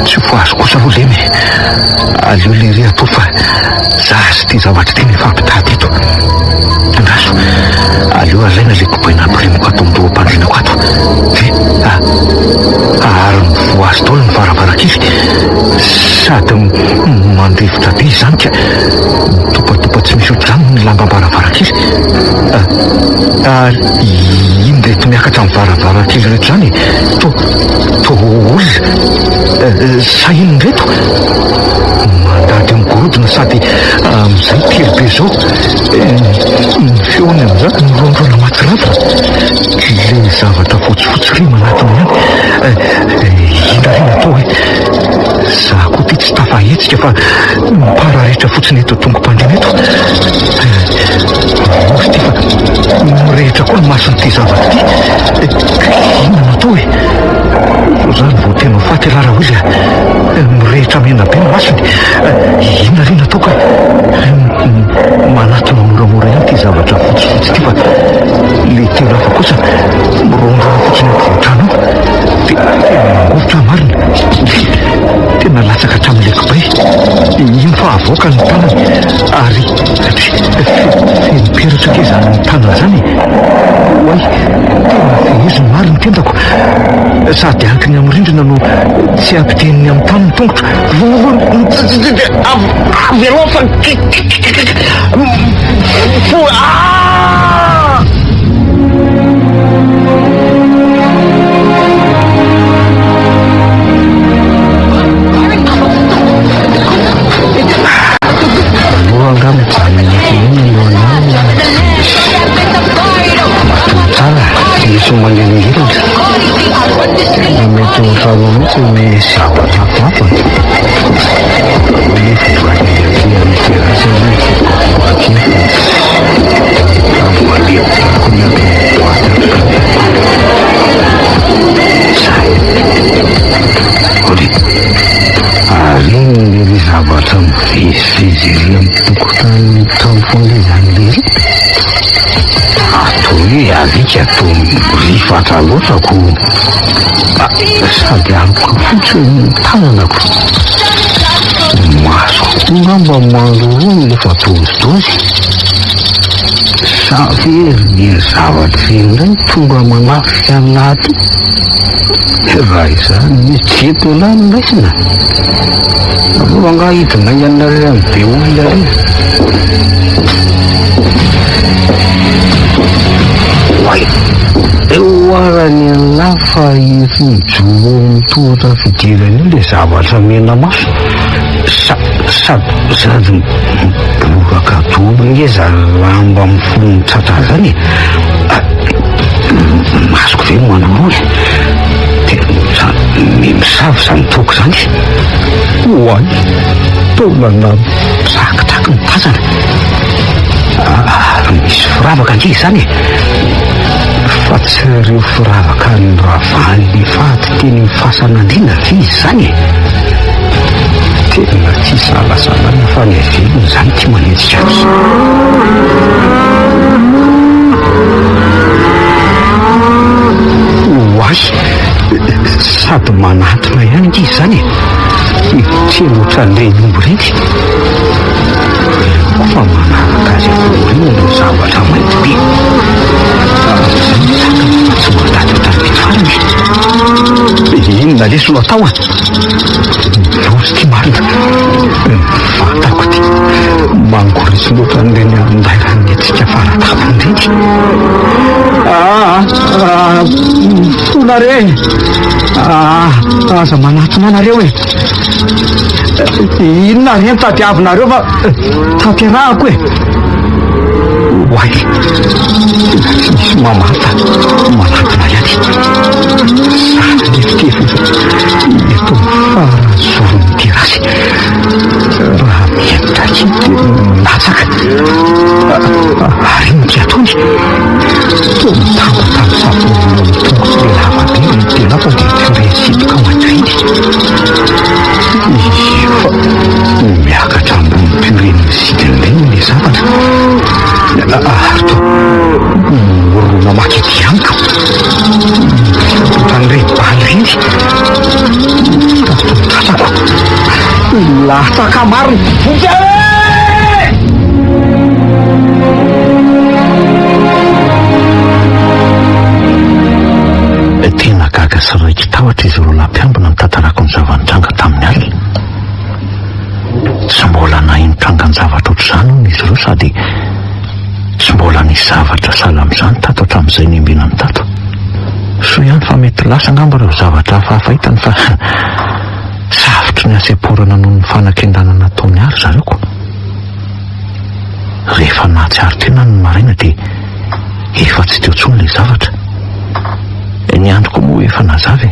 S4: Tsy ho azo kosa aloha lemy. Aleo le re atao fa zasy ty zavatra tena efa ampitady eto. Andraso, aleo alaina le kopaina ampirimoko ato amin'ny doham-pandrinako ato. Ve ary ny voazy daholo ny varavarakely. Sady mandrivotra be izany ka mitopatopa tsy misy ohatr'izany ny lamba-varavarakely. Iny reto miakatra amin'ny varavarakely reto zany to olona sa ino reto? Mandady migorodona sady amin'izay kely be zao. Ny feony amin'izany nirondrona matsiravina. Le zavatra fotsifotsy ry manatiny ihany. Ina atao hoe za koa ty tsy tafahetsika fa mipararehetra fotsiny eto tongo-pandriana eto. Osy ty fa mirehitra koa ny mason'ity zavatra ty. Inona no atao hoe zany vao tena faty rara ozy mirehitra mena be ny masony. Inona ry natao ka manatona moramora ihany ty zavatra fotsifotsy ty fa le teo lafa kosa mirondrona fotsiny ampovoatrano dia mangovotra marina. Tena latsaka hatramin'ny lekibay. Ino fa avoaka ny tanany ary feno peratra ke zany ny tanana zany. Oay, tena feheziny mariny tendako. Sady ankiny amin'ny rindrina no tsy ampiteniny amin'ny tany ny tongotra. Avy aloha fa iso mandeningirana tena mety hotrano mihitsy ny zavatra hafahafa hoe fivakiaky amin'ny terasy vaky amboaleako ny ary iny zavatra mivezivezy ery amin'ny tokotany tampony zany lery atao hoe alika atao rifatra loatrako sady aroko fotsiny tananako masoko koa ngamba mandroroany lefa dozidozy sa very zavatra indray tonga manafika anaty raha izany mijeto lahy ny raisina aloha anga hidina ianareo amin'ny be olona reny. Oay, eo
S3: oarany an'la fa efijo mitohatra fidirany io le zavatra mena maso sady boraka dorongeza lamba mifonony tratra zany masoko ve moanamboy de misavy zany toko zany oay tolana tsakitraky ny tazana misy firavaka ndriky zany fa tsy reo firavaka ny ravany faty teny mifasanandrina vizy zany tena tsy salasalana fa ny velony zany ty manetsika azy oay sady manatona ihany izy zany tsy ohatran'ireny ombo reny fa manaraka azy avoreny no zavatra mainty be zany sakany fa tsy mandady ohatran'ny farany inona lesona atao lozy ty marina fatako ty mangorisy loatran'ireny andairany atsika faratapony reny fonare aza manatona anareo inona reny tadiavinareo fa tanterahako oay tsy misy mamata manatona ihany sananefitefitra eto farazorony terasy raha mienitra ky de natsaka ary nity atony to mitamba tamy savony mitongotsy le lavabe ny tena fa de firensitika maitoiny fa miakatra ambony pureny misidiny reny le zavatra ato morona makety amiko ohatran'ireny baly reny tatomitatrako latsaka mariny voka tena gaga sy raiky tahotra izy roa lampiambina mitantarako ny zavanitranga tamin'ny alina tsy mbola nainotranga ny zavatra ohatr'izany hono izy ireo sady tsy mbola nisy zavatra sala am'izany tato hatramin'izay nimbina ny tato so ihany fa mety lasa angamba reo zavatra hafahafahitany fa savotry ny aseporana noho ny fanakendrana nataony ary zareoko rehefa nahatsiary tena ny maraina de efa tsy teo tsony le zavatra ny androko moa efa nazavy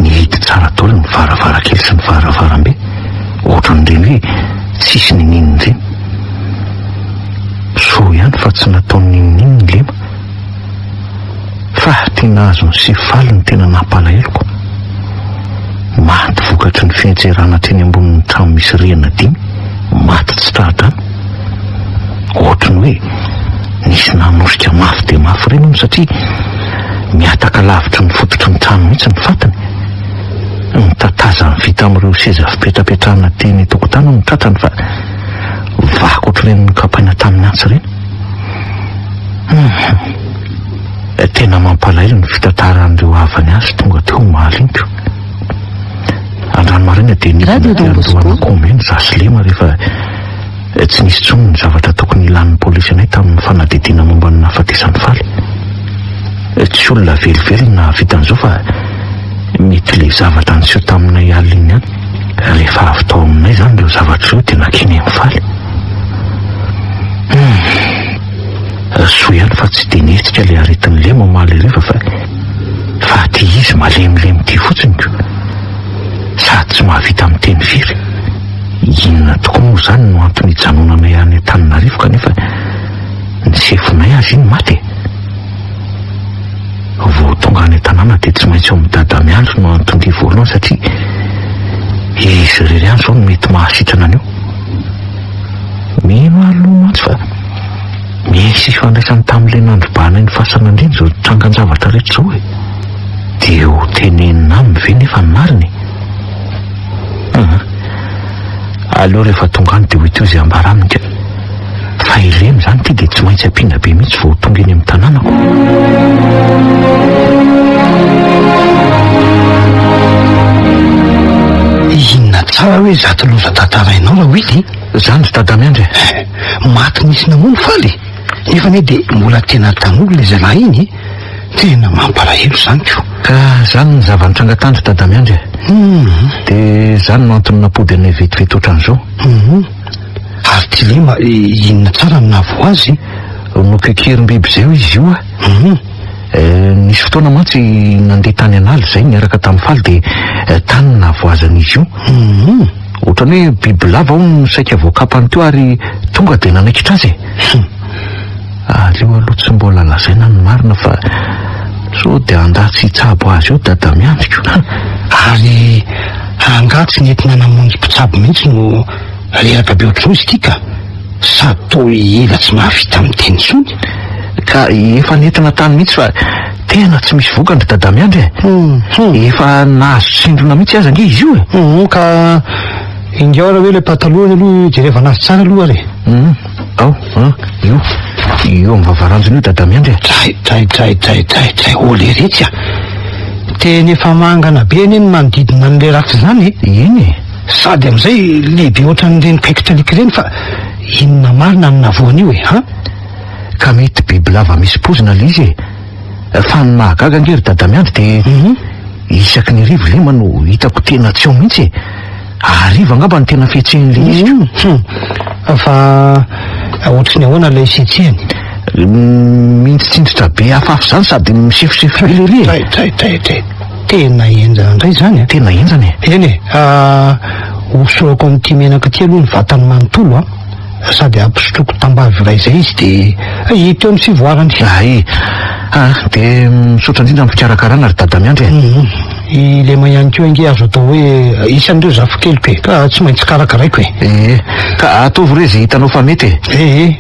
S3: ny hity tsara tolo ny varavarakely sy ny varavarambe ohatran'ireny hoe tsisy ninininy reny so ihany fa tsy nataony ninininy lema fa tena azony sy faliny tena nampalahelo maty vokatry ny fientserana teny ambonin'ny trano misy rihana dimy maty tsy tradrano ohatrany hoe nisy nanosika mafy de mafy reny ono satria miataka lavitry ny fototry ny trano mihitsy ny fatany ny tataza ny vita amin'ireo seza fipetrapetrahana teny tokotany no tratrany fa vako ohatr'ireny nokapaina tamin'ny antsy reny tena mampalahelo ny fitataran'ireo havany azy tonga teo mahalinto andranomarina de nyandoanakomeny zasilema rehefa tsy nisy tsony ny zavatra tokony ilan'ny polisy anay tamin'ny fanadidina momba ny nahafatesan'ny faly tsy olona velively na vitan'izao fa mety le zavatra niseho taminay aliny ihany rehefa avy tao aminay zany reo zavatra reo de nakeny amin'ny faly so ihany fa tsy de nihetsika le aretin'ny lema maly rehefa fa ty izy malemilemy ty fotsiny ko sady tsy mahavita miteny firy inona toko moa zany no antony hijanonanay any an-taninarivo kanefa ny sefonay azy iny maty vo tonga any tanàna de tsy maintsy eo amin'ny dada miandro no antondry voalohany satria izy rery any zao no mety mahasitrana an'io mino aloha mantsy fa misy ifandraisany tamin'le nandrobanay ny fahasanandreny zao trangan-javatra rehetra zao e de ho tenenina aminy ve nefa ny mariny aloha rehefa tonga any de ho ito izay ambara aminy ka fa ireny zany ty de tsy maintsy ampina be mihitsy vo tonga eny amin'ny tanànako
S5: inona tsara hoe zato loza tantarainao raha hoity
S3: zany ry dada miandry
S5: maty nisy namono faly nefa ne de mbola tena tanolo le zalahy iny tena mampalahelo zany ko.
S4: Ka zany ny zavanitranga-tandro dadamiandry dia zany no antony napody anay vetivety ohatran'izao.
S5: Ary ty lema inona tsara ny navo azy?
S4: No kekerim-biby zay ho izy io nisy fotoana mantsy nandeha tany an'aly zay niaraka tamin'ny faly dia tany ny navoazan'izy io. Ohatrany hoe biby lava ao no saika voakapany teo ary tonga dia nanaikitra azy. Aleo aloha tsy mbola lazaina ny marina fa so dia andatsy hitsabo azy io dadamiandriko.
S5: Ary angatsy nentina namonjy mpitsabo mihitsy no reraka be ohatr'izao izy ity ka sady toa ela tsy mahavita amin'ny teny intsony.
S4: Ka efa nentina tany mihitsy fa tena tsy misy vokany dadamiandry efa nahazo tsindrona mihitsy aza nge izy io
S5: ka ingao raha hoe le patalohany aloha jereva anazy tsara aloha ary.
S4: io amin'ny vavaranjony io dadamiandry.
S5: Dray ole retsy teny efa mangana be eny ny manodidina an'le ratsy zany
S4: eny
S5: sady am'izay lehibe ohatran'ireny kaikitra liky reny fa inona marina ny navoany io
S4: ka mety biby lava misy pozina le izy fa ny mahagaga ngery dadamiandry dia isaky ny rivo lema no hitako tena tsy eo mihitsy ariva angamba ny tena fihetsehan'le izy
S5: fa ohatrany ahoana ilay isetsehany
S4: mintsitsindritra be hafahafa zany sady misefosefo lele
S5: tena enjana indray zany
S4: tena enjany
S5: eny hosorako amin'ity menaka ty aloha ny vatany manontolo sady ampisotroko tambavy ray zay izy dia hita eo ny fivoarany.
S4: Dia misotra indrindra amin'ny fikarakarana ary dadamiandry
S5: ilema ihany keo ange azo atao hoe isan'ireo zafokeliko ka tsy maintsy karakaraiko
S4: ka ataovy re zay hitanao fa mety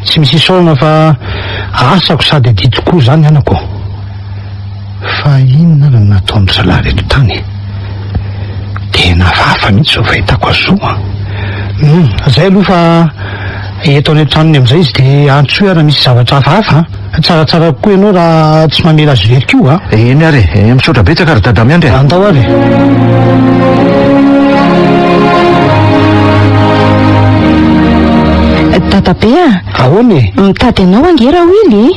S5: tsy misy isorana fa asako sady adia tokoa zany anako fa inona na nataon'ny zalahy reto tany tena hafahafa mihitsy zao fahitako azoa zay aloha fa eto any an-tranony amin'izay izy dia antsoe raha misy zavatra hafahafa tsaratsara kokoa ianao raha tsy mamela azy very kio
S4: eny ary misaotra betsaka ary dadamiandry
S5: andao ary
S1: dadabe
S5: ahoany
S1: mitady anao angera wily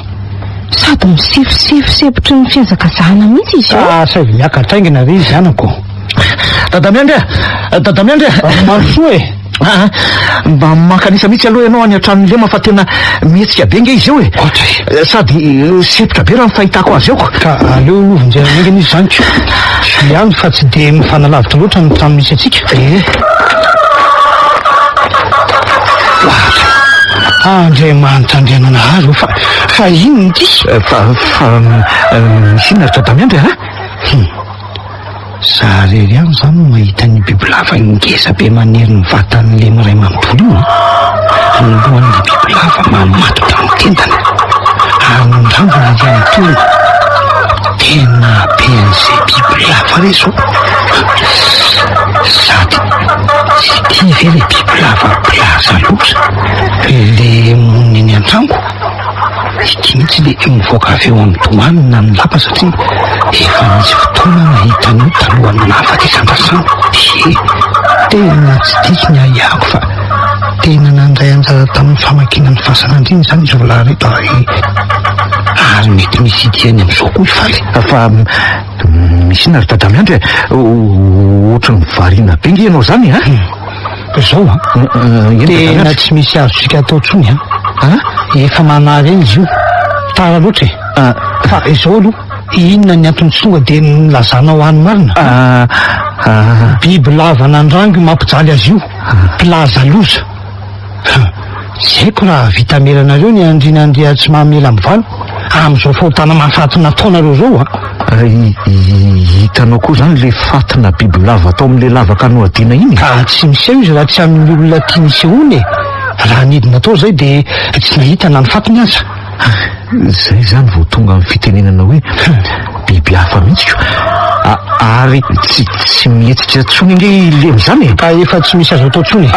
S1: sady misefosefosepotry ny fiazakazahana mihitsy izy
S5: sady miakatraingina re izy anako
S4: dadamiandry
S5: marosoa
S4: mba makanisa mihitsy aloha ianao any an-tranony lema fa tena mihetsika be nge izy eo sady sepotra be raha ny fahitako azy eoko
S5: ka aleo lovonjeranengana izy zany ko ihany fa tsy dia mifanalavitra loatra ny trano misy atsika andriamanitra andrianana azy fa ino ny ty
S4: fa misy inona ry dadamiandry
S5: zarery any zany no mahita ny biby lava ngeza be manery ny vatan'le miray manontolo io ny lohan'le biby lava mamato tamin'ny tendana ary ny rambony ihany tonga tena ben'izay biby lava re zao sady tsy tia ve le biby lava plaza loza le monina eny an-trango ity mihitsy le mivoaka avy eo amin'ny tomanina ny lapa satria efa misy fotoana nahitany talohan'ny nafaka isandrasana tena tsy diso ny ahako fa tena nandray anjara tamin'ny famakina ny fahasanandriny zany izy volahy reto ary mety misy idiany amin'izao koa ifaly
S4: fa misy inona ry dadamiandry ohatrany variana be nge ianao zany
S5: zao tena tsy misy azosika atao tsony efa manary eny izy io tara loatra fa izao aloha inona ny antony tsy tonga dia nilazanao any marina biby lava nandrango mampijaly azy io plaza loza zaiko raha vita melanareo ny andrinandria tsy mahamela mivalo amin'izao fahotana mahafatina taonareo zao
S4: hitanao koa zany le fatina biby lava atao amin'le lavaka noadina iny
S5: ka tsy miseo izy raha tsy amin'ny olona tia misehony raha nidina tao zay dia tsy nahita na ny fatiny aza
S4: zay zany vao tonga amin'ny fitenenana hoe biby hafa mihitsy ary tsy mihetsitra tsony nge lemy zany
S5: ka efa tsy misy azo atao tsony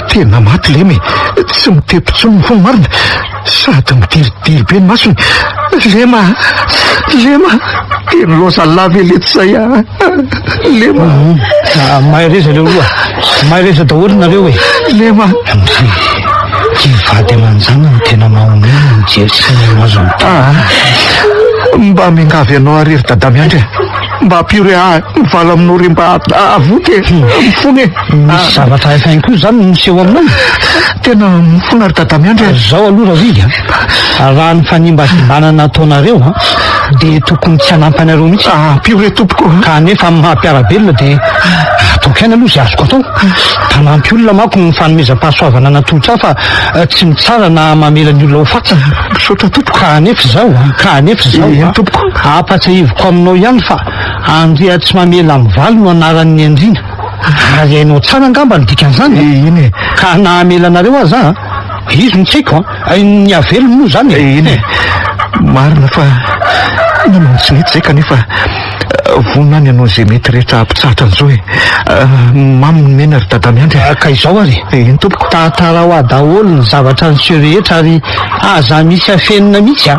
S4: tena maty lemy tsy mitepitsony fo marina sady midiridiry be ny masony lema tena loza lava elety zay lema
S5: mahay reza leo aloha mahay reza daholo nareo hoe
S4: lema
S5: ty vady aman'izany ny tena mahomena mijery sy ny azo
S4: mba miangavy ianao arery dadamiandry mba ampiory mivala aminao re mba avoty mifony
S5: misy zavatra efa ihany koa zany miseho aminao
S4: tena mifona ary dadamiandry
S5: zao aloha raviga raha ny fanimbasimbanana nataonareo de tokony tsy hanampy anareo mihitsy
S4: ampiory tompoko
S5: kanefa mahampiarabelona de ataoko ihany aloha zay azoko atao tanampy olona manko ny fanomezam-pahasoavana natolotra fa tsy mitsara na mamela ny olona ho fatsy
S4: misaotra tompoko
S5: kanefa zao
S4: tompoko
S5: apatsahivoko aminao ihany fa andrea tsy mamela mivaly no anaran'ny andrina ary hainao tsara angamba ny dikan'izany
S4: iny
S5: ka nahamela anareo azy izy ny tsaiko ny avelony moa zany
S4: iny marina fa nanao tsy mety zay kanefa vonina ny ianao zay mety rehetra ampitsahatra an'izao mamy ny mena ry dadamiandry
S5: ka izao ary
S4: iny tompoko
S5: tatara ho adaholo ny zavatra nyseho rehetra ary aza misy afenina mihitsy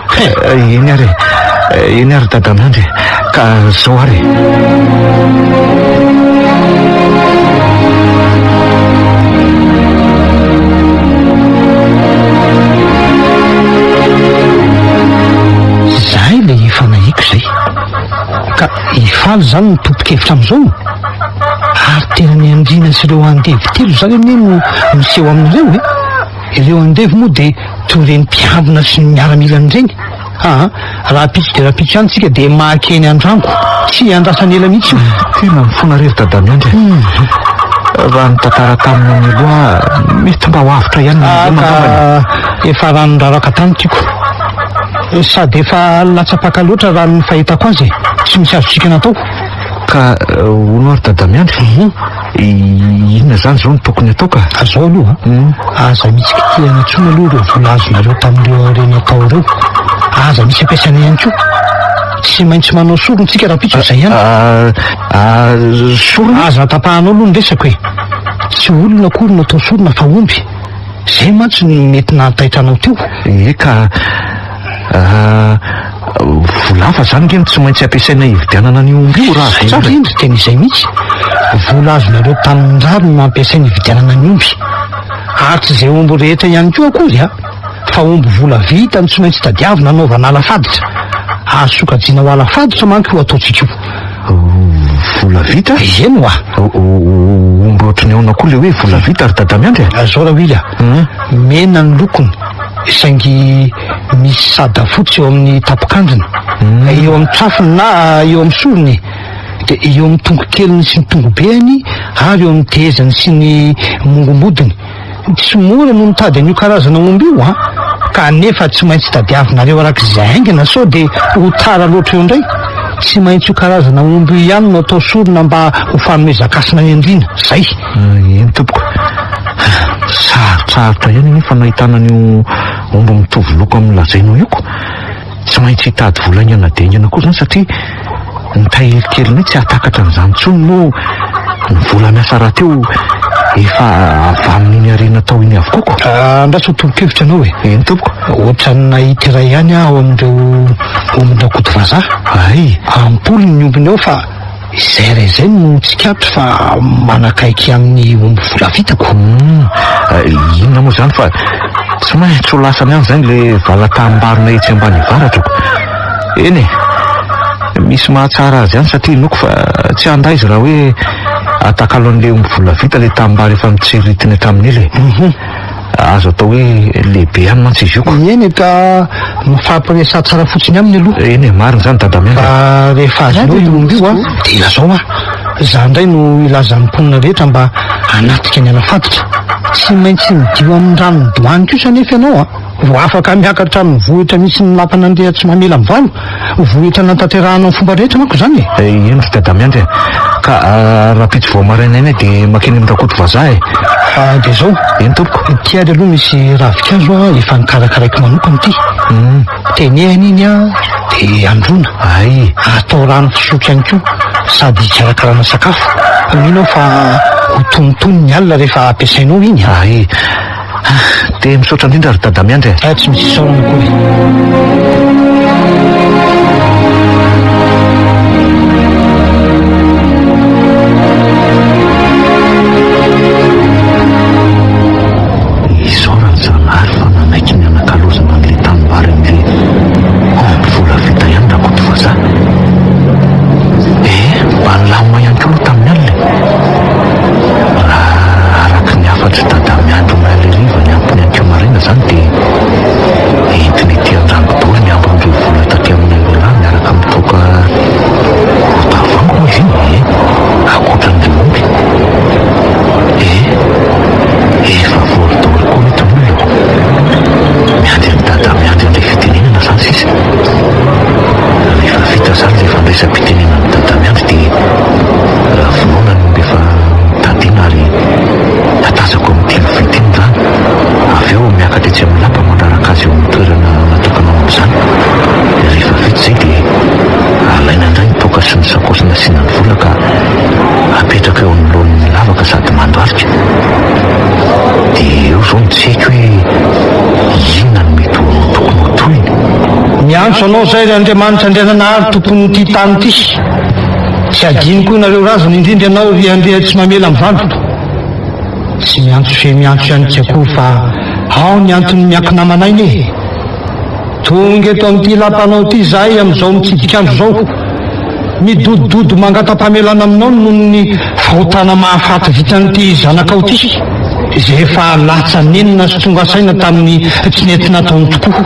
S4: iny ary dadamiandry ka zao ary
S5: zay le fanahiko zay ka ifaly zany ny tompo-kevitra am'izao ary tena ny andrina sy ireo andevy telo zany ane no miseho amin'ireo ireo andevy moa de toreny mpiambina sy ny miaramila an'ireny raha pitso de raha pitso ihany tsika de mahakeny andrango tsy andrasany ela mihitsy
S4: tena mifona rery dadamiandry raha ny tantara tamina ny aloha mety mba ho avitra ihany
S5: efa rano raraka tany tiako sady efa latsapaka loatra raha ny fahitako azy tsy misy azotsika natao
S4: ka ono ary dadamiandry inona zany zao ny tokony atao ka
S5: azao aloha aza misy kitihana tsony aloha reo volazonareo tamin'ireo reny atao reo aza misy ampiasaina ihany koa tsy maintsy manao sorontsika raha pitso zay ihany sorona aza tapahanao aloha ny resako tsy olona akory natao sorona fa omby zay mantsy ny mety nahataitranao teo
S4: ka volava zany ngeny tsy maintsy ampiasaina hividianana ny omby io raha
S5: tsara indry tena izay mihitsy volazonareo tamin'ndraro no ampiasaina hividianana ny omby ary tsy zay omby rehetra ihany koa akory fa omby vola vita ny tsy maintsy tadiavina anaovana alafaditra asokajiana ho alafaditra manko io ataotsika io
S4: vola vita
S5: eno
S4: omby ohatrany aona koa le hoe vola vita ary dadamiandry
S5: zao raha wily mena ny lokony saingy misy sada fotsy eo amin'ny tapokandriny eo amin'ny trafiny na eo amin'ny sorony de eo amin'ny tongo keliny sy ny tongobeany ary eo amin'ny tehezany sy ny mongombodiny tsy mora no mitady an'io karazana omby io kanefa tsy maintsy tadiavinareo arak'izay aingana sao de ho tara loatra eo indray tsy maintsy io karazana omby io ihany no atao sorona mba ho fanomezakasina ny andrina zay
S4: eny tompoko sarotsarotra ihany nefa nahitana an'io omby mitovy loko amin'ny lazainao ioko tsy maintsy hitady volany anadengana koa zany satria ny tahelikelinay tsy atakatra n'izany tsony no ny vola miasa raha teo efa avy amin'iny arena tao iny avokoko
S5: andraso ho tolo-kevitra anao
S4: eny tompoko
S5: ohatra ny nahita iray ihany ao amin'ireo ombinao koto vazaha ampolo ny ombiny ao fa izay ray zay no tsikatro fa manakaiky amin'ny omby vola vitako
S4: inona moa zany fa tsy maintsy ho lasany any zany le valatambarina etsy ambany varatrako eny misy mahatsara azy ihany satria noko fa tsy andaizy raha hoe atakalo an'le omby vola vita le tambary efa mitseritiny hatramin'ile azo atao hoe lehibe any mantsy izy io ko
S5: eny ka mifampiresah tsara fotsiny aminy aloha
S4: eny marina zany dadamiandry
S5: fa rehefa azonao io omby io de ilazao za ndray no ilazan'ny mponina rehetra mba anatika ny alafaditra tsy maintsy midio amin'ny rano ny doany kosa nefa ianao vo afaka miakatra amin'ny vohitra misy ny lampanandeha tsy mamela mivalo vohitra natanterahana ny fomba rehetra manko zany
S4: eny fy dadamiandry ka raha pitso vao marainaina de makeny amin'rakoto vazaha
S5: de zao
S4: eny tompoko
S5: tiady aloha misy ravikazo efa nikarakaraiky manokana ty tenehany iny de androna atao rano fisotro ihany koa sady hikarakarana sakafo minao fa ho tonotony ny alina rehefa ampiasainao iny
S4: de misaotra indrindra ry dadamiandry
S5: tsy misy isaorana koa
S4: isaorany zanahary fa nanaiky ny anakalozana n'le tanimbary amin'le omby vola vita ihany rako
S5: miantso anao zay ry Andriamanitra andriananahary tompon'ity tany ity. Tsy adiny koa nareo razana indrindra ianao ry andeha tsy mamela mivalo. Tsy miantso fe miantso ihany tsy akoho fa ao ny antony miankina manainy e. Tonga eto amin'ity lampanao ity zahay amin'izao mitsidika andro zao, midodododo mangata-pamelana aminao noho ny fahotana mahafaty vitan'ity zanakao ity, izay efa latsa nenina sy tonga saina tamin'ny tsy nety nataony tokoa.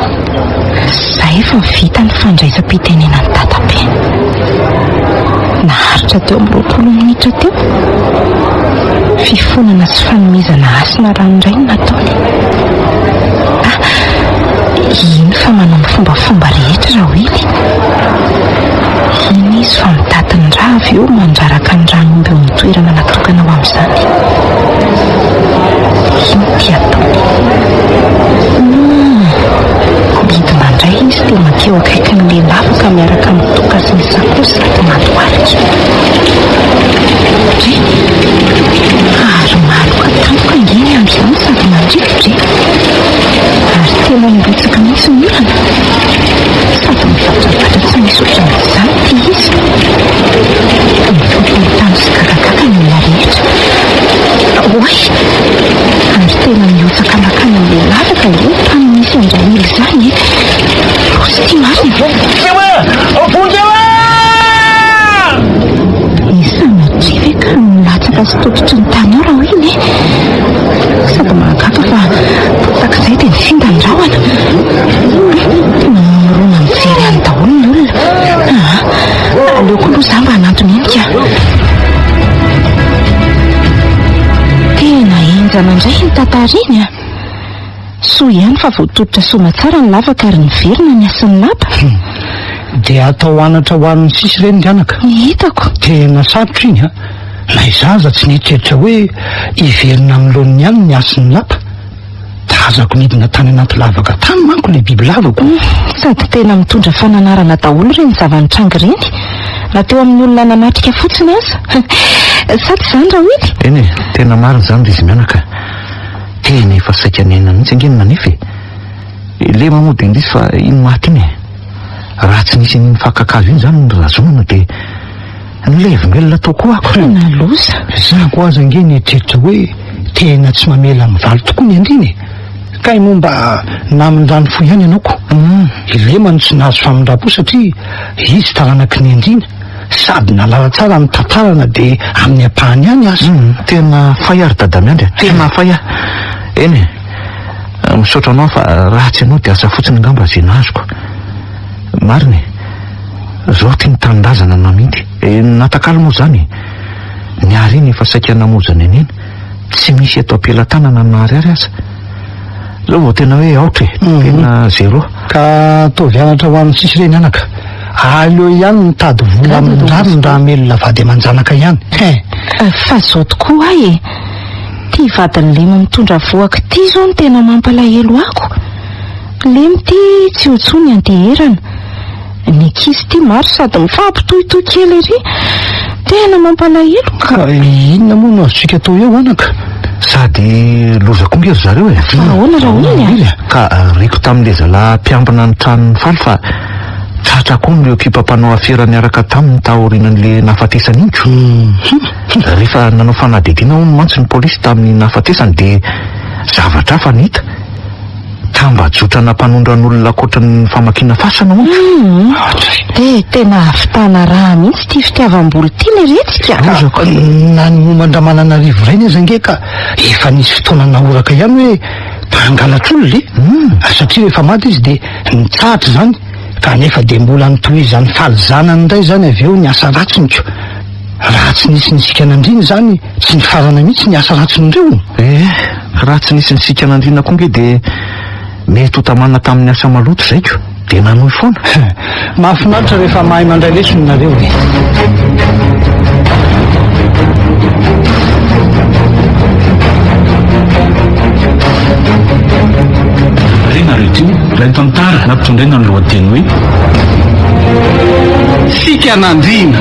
S1: Zay efa vita ny fandraisam-pitenena ny dadabe. Naharitra teo amin'ny 20 minitra teo. Fifonana sy fanomezana asina ranoray no nataony. Iny fa manao ny fombafomba rehetra raha hoely. Iny izy fa mitady ny rà avy eo mandraraka ny ranomby eo amin'ny toerana natokana ho amin'izany. Iny ty ataony. Bidy mandray izy teo makeo akaikin'ilay lavaka miaraka amin'ny toka sy ny sakosy sady mandohalika. Ary maloka tampoka ingeny amin'izany sady mandrivotra. Ary tena mirotsaka mihitsy ny olana. Sady mivatrabatra tsy misy ohatran'izany ty izy. Mivoaka ny tany sy gagagaga ny olona rehetra. Oay! Ary tena miotsaka makany amin'ilay lavaka io tany misy andrahely izany e. Rosy ty marina. Isan'atrivy ka milatsaka sy tototry ny tany ao raha hoiny e. Sady mahagaga fa takizay dia nifinda ny rahona. Morona mijery any daholo ny olona. Aleoko aloha za mba hanantony enika. Tena enjana indray ny tantara iny a. Soa ihany fa voatototra soma tsara ny lavaka ary niverina ny asan'ny lapa.
S5: Dia atao anatra ho an'ny sisy ireny ny anaka.
S1: Hitako.
S5: Tena sarotra iny a. Na izaza tsy nieritreritra hoe hiverina amin'ny lohan'ny ihany ny asan'ny lapa. Tazako midina tany anaty lavaka tany manko ilay biby lavako.
S1: Sady tena mitondra fananarana daholo ireny zava-nitranga ireny. Raha teo amin'ny olona nanatrika fotsiny aza. Sady izany raha hoely.
S4: Eny e, tena marina izany izy mianaka. Tena efa saika nena mihitsy angeny nanefa e. Le mamody indrisy fa iny maty iny e. Raha tsy nisy ny fakakazo iny zany ny razonana dia nilevongelona tao koa ako.
S1: Tena loza.
S5: Za koa aza ange nietreritra hoe tena tsy mamela mivaly tokoa ny andriny e. Kay momba namin-drano fo ihany ianaoko. Ilemany tsy nahazo famindra-po satria izy taranaky ny andrina. Sady nalala tsara amin'ny tantarana dia amin'ny ampahany ihany aza.
S4: Tena fay ary dadamiandry. Tena fay ah. Eny e, misaotra anao fa ratsy ianao dia asa fotsiny ngamba zay nazoko. Marina e, zao ty ny tanindrazana namidy. Natakalo moa zany. Ny ary iny efa saika namozana enena. Tsy misy eto am-pelantanana nahariary aza. Zao vao tena hoe aotra e. Tena zero.
S5: Ka tovy anatra ho an'ny sisy ireny anaka. Aleo ihany mitady vola amin'ny rariny raha melona vady aman-janaka ihany.
S1: Fa zao tokoa ahy e. Ty vadiny Lemo mitondra voaka ty zao no tena mampalahelo ako. Lemo ty tsy hotsony andeherana. Ny ankizy ty maro sady mifampitohitohy kely ery. Tena mampalahelo.
S5: Ka inona moa no azontsika atao eo anaka?
S4: Sady loza kongery zareo e.
S1: Ahoana raha hoiny a?
S4: Ka riko tamin'le zala mpiambina ny tranony faly fa tratra koa nireo mpipampanao afera niaraka taminy taorinan'le nahafatesany intro. Rehefa nanao fanadidina hono mantsy ny polisy tamin'ny nahafatesany dia zavatra hafa nita. Tamba jotrana mpanondran'olona akoatran'ny famakina fasana hono.
S1: Tena ahavitana raha mihitsy ty fitiavam-boly ty le retsika.
S5: Na ny momban-dramananarivo ireny aza nge ka efa nisy fotoana nahoraka ihany hoe mpangalatra le. Satria rehefa maty izy dia nitsahatra zany. Kanefa dia mbola nitohizany falizanany indray zany avy eo ny asa ratsiny. Raha tsy nisy ny sikan'andrina zany tsy ny farana mihitsy ny asa ratsin'ireo.
S4: Raha tsy nisy ny sikan'andrina koa nge dia mety ho tamana tamin'ny asa maloto zaiko dia nanohy foana.
S5: Mahafinaritra rehefa mahay mandray lesony nareo e.
S2: Renareo ty ray tantara nampitondraina ny lohateny hoe sikan'andrina.